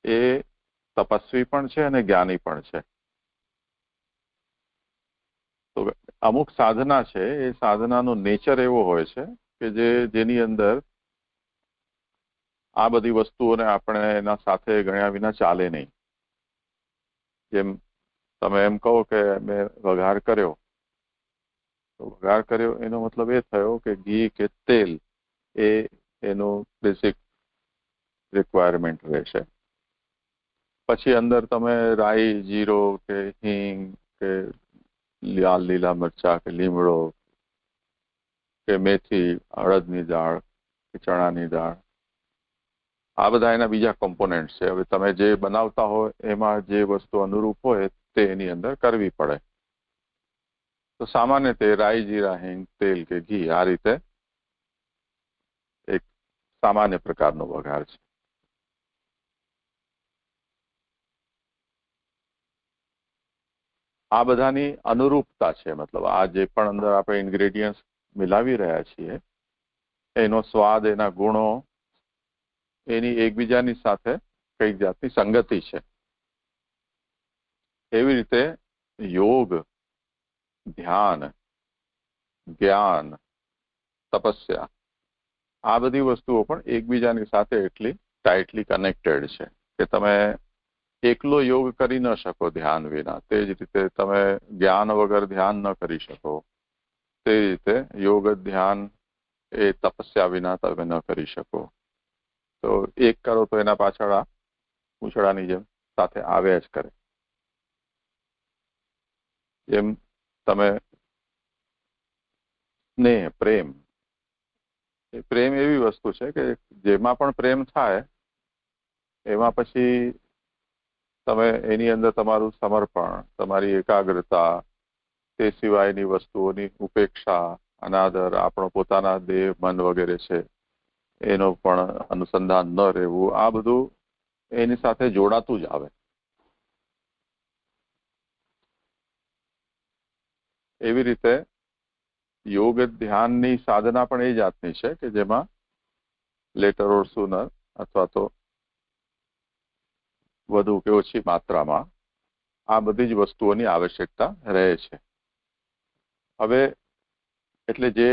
એ તપસ્વી પણ છે અને જ્ઞાની પણ છે. તો અમુક સાધના છે એ સાધનાનો નેચર એવો હોય છે કે જેની અંદર આ બધી વસ્તુઓને આપણે એના સાથે ગણ્યા વિના ચાલે નહીં. જેમ તમે એમ કહો કે મેં વઘાર કર્યો તો વઘાર કર્યો એનો મતલબ એ થયો કે ઘી કે તેલ એ એનું બેસિક રિક્વાયરમેન્ટ રહેશે. પછી અંદર તમે રાઈ, જીરો કે હિંગ કે લાલ લીલા મરચા કે લીમડો કે મેથી, અડદની દાળ કે ચણાની દાળ, આ બધા એના બીજા કોમ્પોનેન્ટ છે. હવે તમે જે બનાવતા હોય એમાં જે વસ્તુ અનુરૂપ હોય તે એની અંદર કરવી પડે. તો સામાન્ય તે રાઈ, જીરા, હિંગ, તેલ કે ઘી, આ રીતે એક સામાન્ય પ્રકારનો વઘાર છે. આ બધાની અનુરૂપતા છે. મતલબ આ જે પણ અંદર આપણે ઇન્ગ્રેડિયન્ટ્સ મિલાવી રહ્યા છીએ એનો સ્વાદ, એના ગુણો એની એકબીજાની સાથે કઈ જાતની સંગતિ છે. એવી રીતે યોગ, ધ્યાન, જ્ઞાન, તપસ્યા, આ બધી વસ્તુઓ પણ એકબીજાની સાથે એટલી ટાઈટલી કનેક્ટેડ છે કે તમે એકલો યોગ કરી ન શકો ધ્યાન વિના. તે જ રીતે તમે જ્ઞાન વગર ધ્યાન ન કરી શકો. તે રીતે યોગ, ધ્યાન એ તપસ્યા વિના તમે ન કરી શકો. તો એક કરો તો એના પાછળ આ પૂંછડાની જેમ સાથે આવ્યા જ કરે. જેમ તમે સ્નેહ, પ્રેમ, એ પ્રેમ એવી વસ્તુ છે કે જેમાં પણ પ્રેમ થાય એમાં પછી તમે એની અંદર તમારું સમર્પણ, તમારી એકાગ્રતા, તે સિવાયની વસ્તુઓની ઉપેક્ષા, અનાદર, આપણો પોતાના દેહ, મન વગેરે છે એનો પણ અનુસંધાન ન રહેવું, આ બધું એની સાથે જોડાતું જ આવે. એવી રીતે યોગ ધ્યાનની સાધના પણ એ જાતની છે કે જેમાં લેટર ઓર સુનર અથવા તો વધુ કે ઓછી માત્રામાં આ બધી જ વસ્તુઓની આવશ્યકતા રહે છે. હવે એટલે જે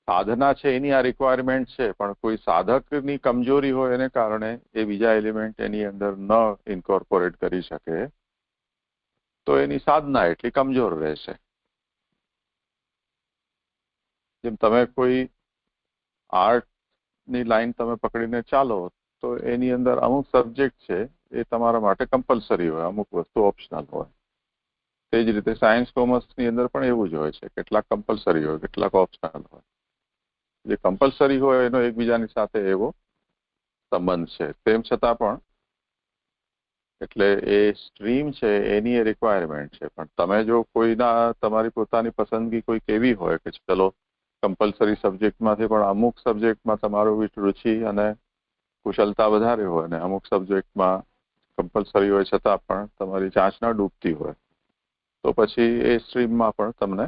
સાધના છે એની આ રિક્વાયરમેન્ટ છે, પણ કોઈ સાધકની કમજોરી હોય એને કારણે એ બીજા એલિમેન્ટ એની અંદર ન ઇન્કોર્પોરેટ કરી શકે તો એની સાધના એટલી કમજોર રહેશે. જેમ તમે કોઈ આર્ટની લાઈન તમે પકડીને ચાલો તો એની અંદર અમુક સબ્જેક્ટ છે એ તમારા માટે કમ્પલસરી હોય, અમુક વસ્તુ ઓપ્શનલ હોય. તે જ રીતે સાયન્સ, કોમર્સની અંદર પણ એવું જ હોય છે. કેટલાક કમ્પલસરી હોય, કેટલાક ઓપ્શનલ હોય. જે કમ્પલસરી હોય એનો એકબીજાની સાથે એવો સંબંધ છે. તેમ છતાં પણ એટલે એ સ્ટ્રીમ છે એની એ રિક્વાયરમેન્ટ છે. પણ તમે જો કોઈના તમારી પોતાની પસંદગી કોઈક એવી હોય કે ચલો કમ્પલસરી સબ્જેક્ટમાંથી પણ અમુક સબ્જેક્ટમાં તમારું રુચિ અને કુશળતા વધારે હોય અને અમુક સબ્જેક્ટમાં કમ્પલસરી હોય છતાં પણ તમારી ચાંચ ન ડૂબતી હોય તો પછી એ સ્ટ્રીમમાં પણ તમને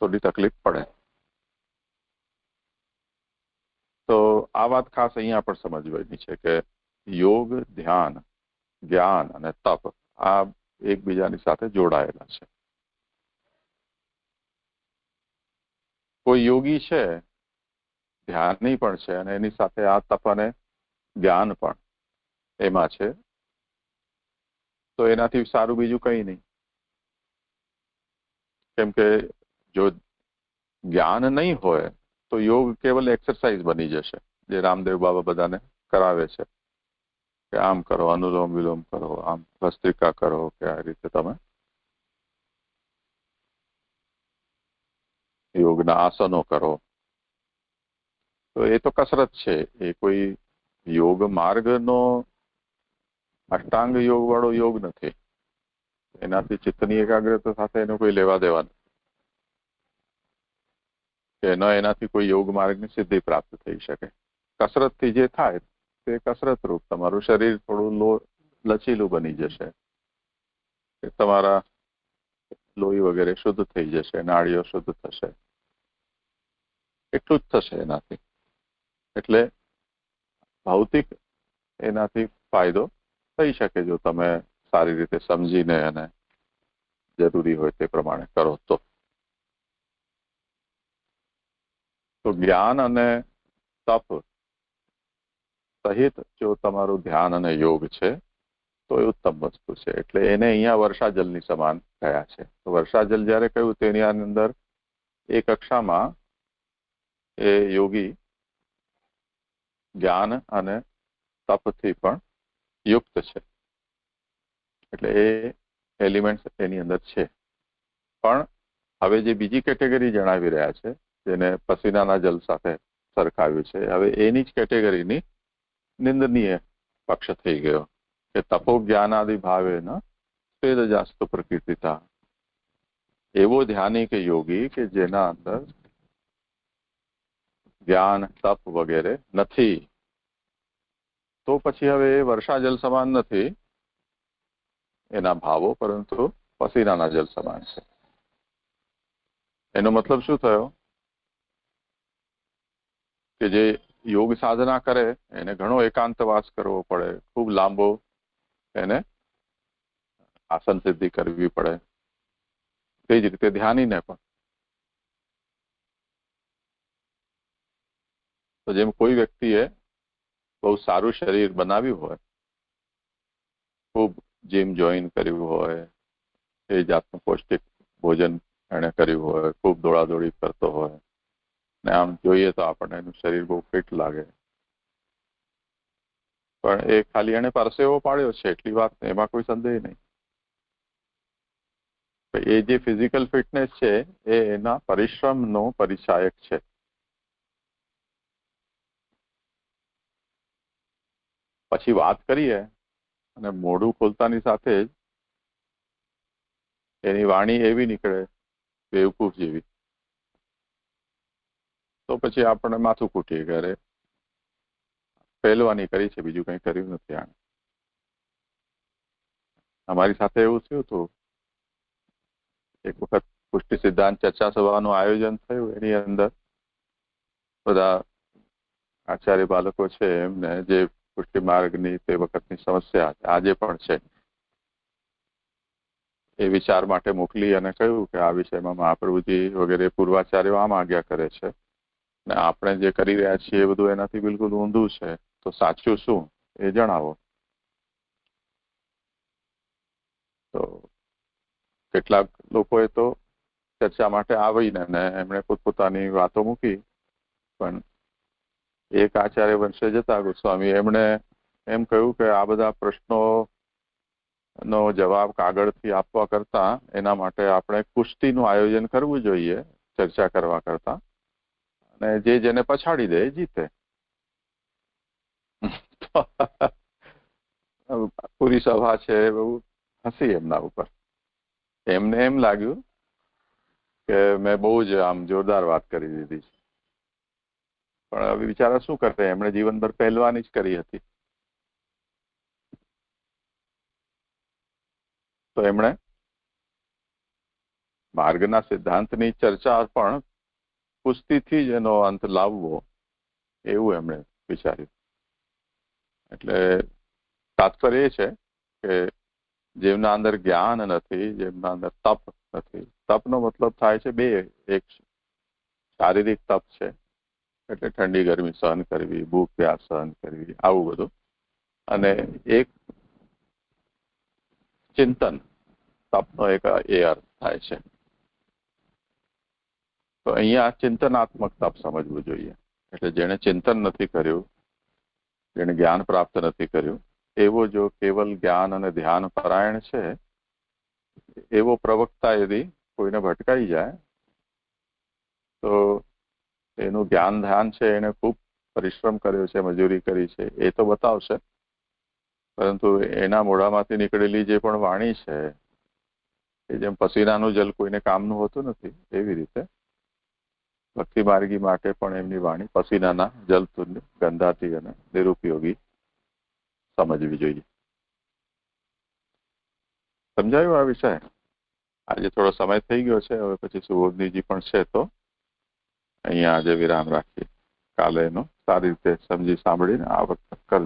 થોડી તકલીફ પડે. તો આ વાત ખાસ અહીંયા પણ સમજવાની છે કે યોગ, ધ્યાન, જ્ઞાન અને તપ આ એકબીજાની સાથે જોડાયેલા છે. કોઈ યોગી છે, ધ્યાનની પણ છે અને એની સાથે આ તપ અને જ્ઞાન પણ એમાં છે, તો એનાથી સારું બીજું કંઈ નહીં. કેમ કે જો જ્ઞાન નહીં હોય તો યોગ કેવલ એક્સરસાઇઝ બની જશે, જે રામદેવ બાબા બધાને કરાવે છે કે આમ કરો, અનુલોમ વિલોમ કરો, આમ ભસ્ત્રિકા કરો, કે આ રીતે તમે યોગના આસનો કરો. તો એ તો કસરત છે. એ કોઈ યોગ માર્ગનો અષ્ટાંગ યોગ વાળો યોગ નથી. એનાથી ચિત્તની એકાગ્રતા સાથે એનો કોઈ લેવા દેવા નથી કે ન એનાથી કોઈ યોગ માર્ગની સિદ્ધિ પ્રાપ્ત થઈ શકે. કસરતથી જે થાય તે કસરત રૂપ તમારું શરીર થોડું લચીલું બની જશે, તમારા લોહી વગેરે શુદ્ધ થઈ જશે, નાડીઓ શુદ્ધ થશે, એટલું જ થશે એનાથી. એટલે ભૌતિક એનાથી ફાયદો થઈ શકે જો તમે સારી રીતે સમજીને અને જરૂરી હોય તે પ્રમાણે કરો તો. તો જ્ઞાન અને તપ સહિત જો તમારું ધ્યાન અને યોગ છે તો એ ઉત્તમ વસ્તુ છે. એટલે એને અહીંયા વર્ષાજલની સમાન કહ્યા છે. તો વર્ષાજલ જ્યારે કહ્યું તેની અંદર એક કક્ષામાં એ યોગી જ્ઞાન અને તપથી પણ યુક્ત છે. એટલે એ એલિમેન્ટ એની અંદર છે. પણ હવે જે બીજી કેટેગરી જણાવી રહ્યા છે, જેને પસીનાના જલ સાથે સરખાવ્યું છે, હવે એની જ કેટેગરીની નિંદનીય પક્ષ થઈ ગયો કે તપો જ્ઞાનાદિ ભાવેન સ્વેદજાસ્તુ પ્રકૃતિતા. એવો ધ્યાની કે યોગી કે જેના અંદર જ્ઞાન તપ વગેરે નથી, તો પછી હવે એ વર્ષા જલ સમાન નથી એના ભાવો, પરંતુ પસીનાના જલ સમાન છે. એનો મતલબ શું થયો કે જે યોગ સાધના કરે એને ઘણો એકાંતવાસ કરવો પડે, ખૂબ લાંબો એને આસન સિદ્ધિ કરવી પડે. તે જ રીતે ધ્યાનીને પણ. તો જેમ કોઈ વ્યક્તિએ બહુ સારું શરીર બનાવ્યું હોય, ખૂબ જીમ જોઈન કર્યું હોય, એ જાતનું પૌષ્ટિક ભોજન એને કર્યું હોય, ખૂબ દોડાદોડી કરતો હોય ને આમ જોઈએ તો આપણને એનું શરીર બહુ ફિટ લાગે, પણ એ ખાલી એને પરસેવો પાડ્યો છે એટલી વાત, એમાં કોઈ સંદેહ નહીં. એ જે ફિઝિકલ ફિટનેસ છે એ એના પરિશ્રમનો પરિચાયક છે. પછી વાત કરીએ અને મોઢું ખોલતાની સાથે જ એની વાણી એવી નીકળે બેવકૂફ જેવી, તો પછી આપણને માથું કૂટીએ કે અરે પહેલવાની કરી છે, બીજું કંઈ કર્યું નથી આણે. અમારી સાથે એવું થયું હતું. એક વખત પુષ્ટિ સિદ્ધાંત ચર્ચા સભાનું આયોજન થયું. એની અંદર બધા આચાર્ય બાળકો છે એમને જે પુષ્ટિ માર્ગની તે વખતની સમસ્યા આજે પણ છે એ વિચાર માટે મોકલી અને કહ્યું કે આ વિષયમાં મહાપ્રભુજી વગેરે પૂર્વાચાર્યો આમ આજ્ઞા કરે છે ને આપણે જે કરી રહ્યા છીએ એ બધું એનાથી બિલકુલ ઊંધું છે, તો સાચું શું એ જણાવો. તો કેટલાક લોકોએ તો ચર્ચા માટે આવીને એમણે પોતપોતાની વાતો મૂકી, પણ એક આચાર્ય વંશે જતા ગોસ્વામી એમણે એમ કહ્યું કે આ બધા પ્રશ્નોનો જવાબ કાગળથી આપવા કરતા એના માટે આપણે કુસ્તીનું આયોજન કરવું જોઈએ ચર્ચા કરવા કરતા, અને જેને પછાડી દે જીતે. પૂરી સભા છે બહુ હસી એમના ઉપર. એમને એમ લાગ્યું કે મેં બહુ જ આમ જોરદાર વાત કરી દીધી છે, પણ હવે બિચારા શું કરે, એમણે જીવનભર પહેલવાની જ કરી હતી. તો એમણે માર્ગના સિદ્ધાંતની ચર્ચા પણ કુસ્તીથી જ એનો અંત લાવવો એવું એમણે વિચાર્યું. એટલે તાત્પર્ય એ છે કે જેમના અંદર જ્ઞાન નથી, જેમના અંદર તપ નથી. તપનો મતલબ થાય છે બે. એક શારીરિક તપ છે, એટલે ઠંડી ગરમી સહન કરવી, ભૂખ પ્યાસ સહન કરવી, આવું બધું. અને એક ચિંતન તપનો એક એ અર્થ થાય છે. તો અહીંયા ચિંતનાત્મક તપ સમજવું જોઈએ. એટલે જેને ચિંતન નથી કર્યું, જેને જ્ઞાન પ્રાપ્ત નથી કર્યું, એવો જો કેવલ જ્ઞાન અને ધ્યાન પરાયણ છે, એવો પ્રવક્તા યદી કોઈને ભટકાઈ જાય તો એનું જ્ઞાન ધ્યાન છે, એને ખૂબ પરિશ્રમ કર્યો છે, મજૂરી કરી છે, એ તો બતાવશે, પરંતુ એના મોઢામાંથી નીકળેલી જે પણ વાણી છે એ જેમ પસીનાનું જલ કોઈને કામનું હોતું નથી, એવી રીતે ભક્તિ માર્ગી માટે પણ એમની વાણી પસીનાના જલ તુલ્ય ગંધાતી અને નિરુપયોગી સમજવી જોઈએ. સમજાયું આ વિષય? આજે થોડો સમય થઈ ગયો છે, હવે પછી સુબોધનીજી પણ છે, તો અહીંયા આજે વિરામ રાખીએ. કાલે એનો સારી રીતે સમજી સાંભળીને આ વખતે કરજો.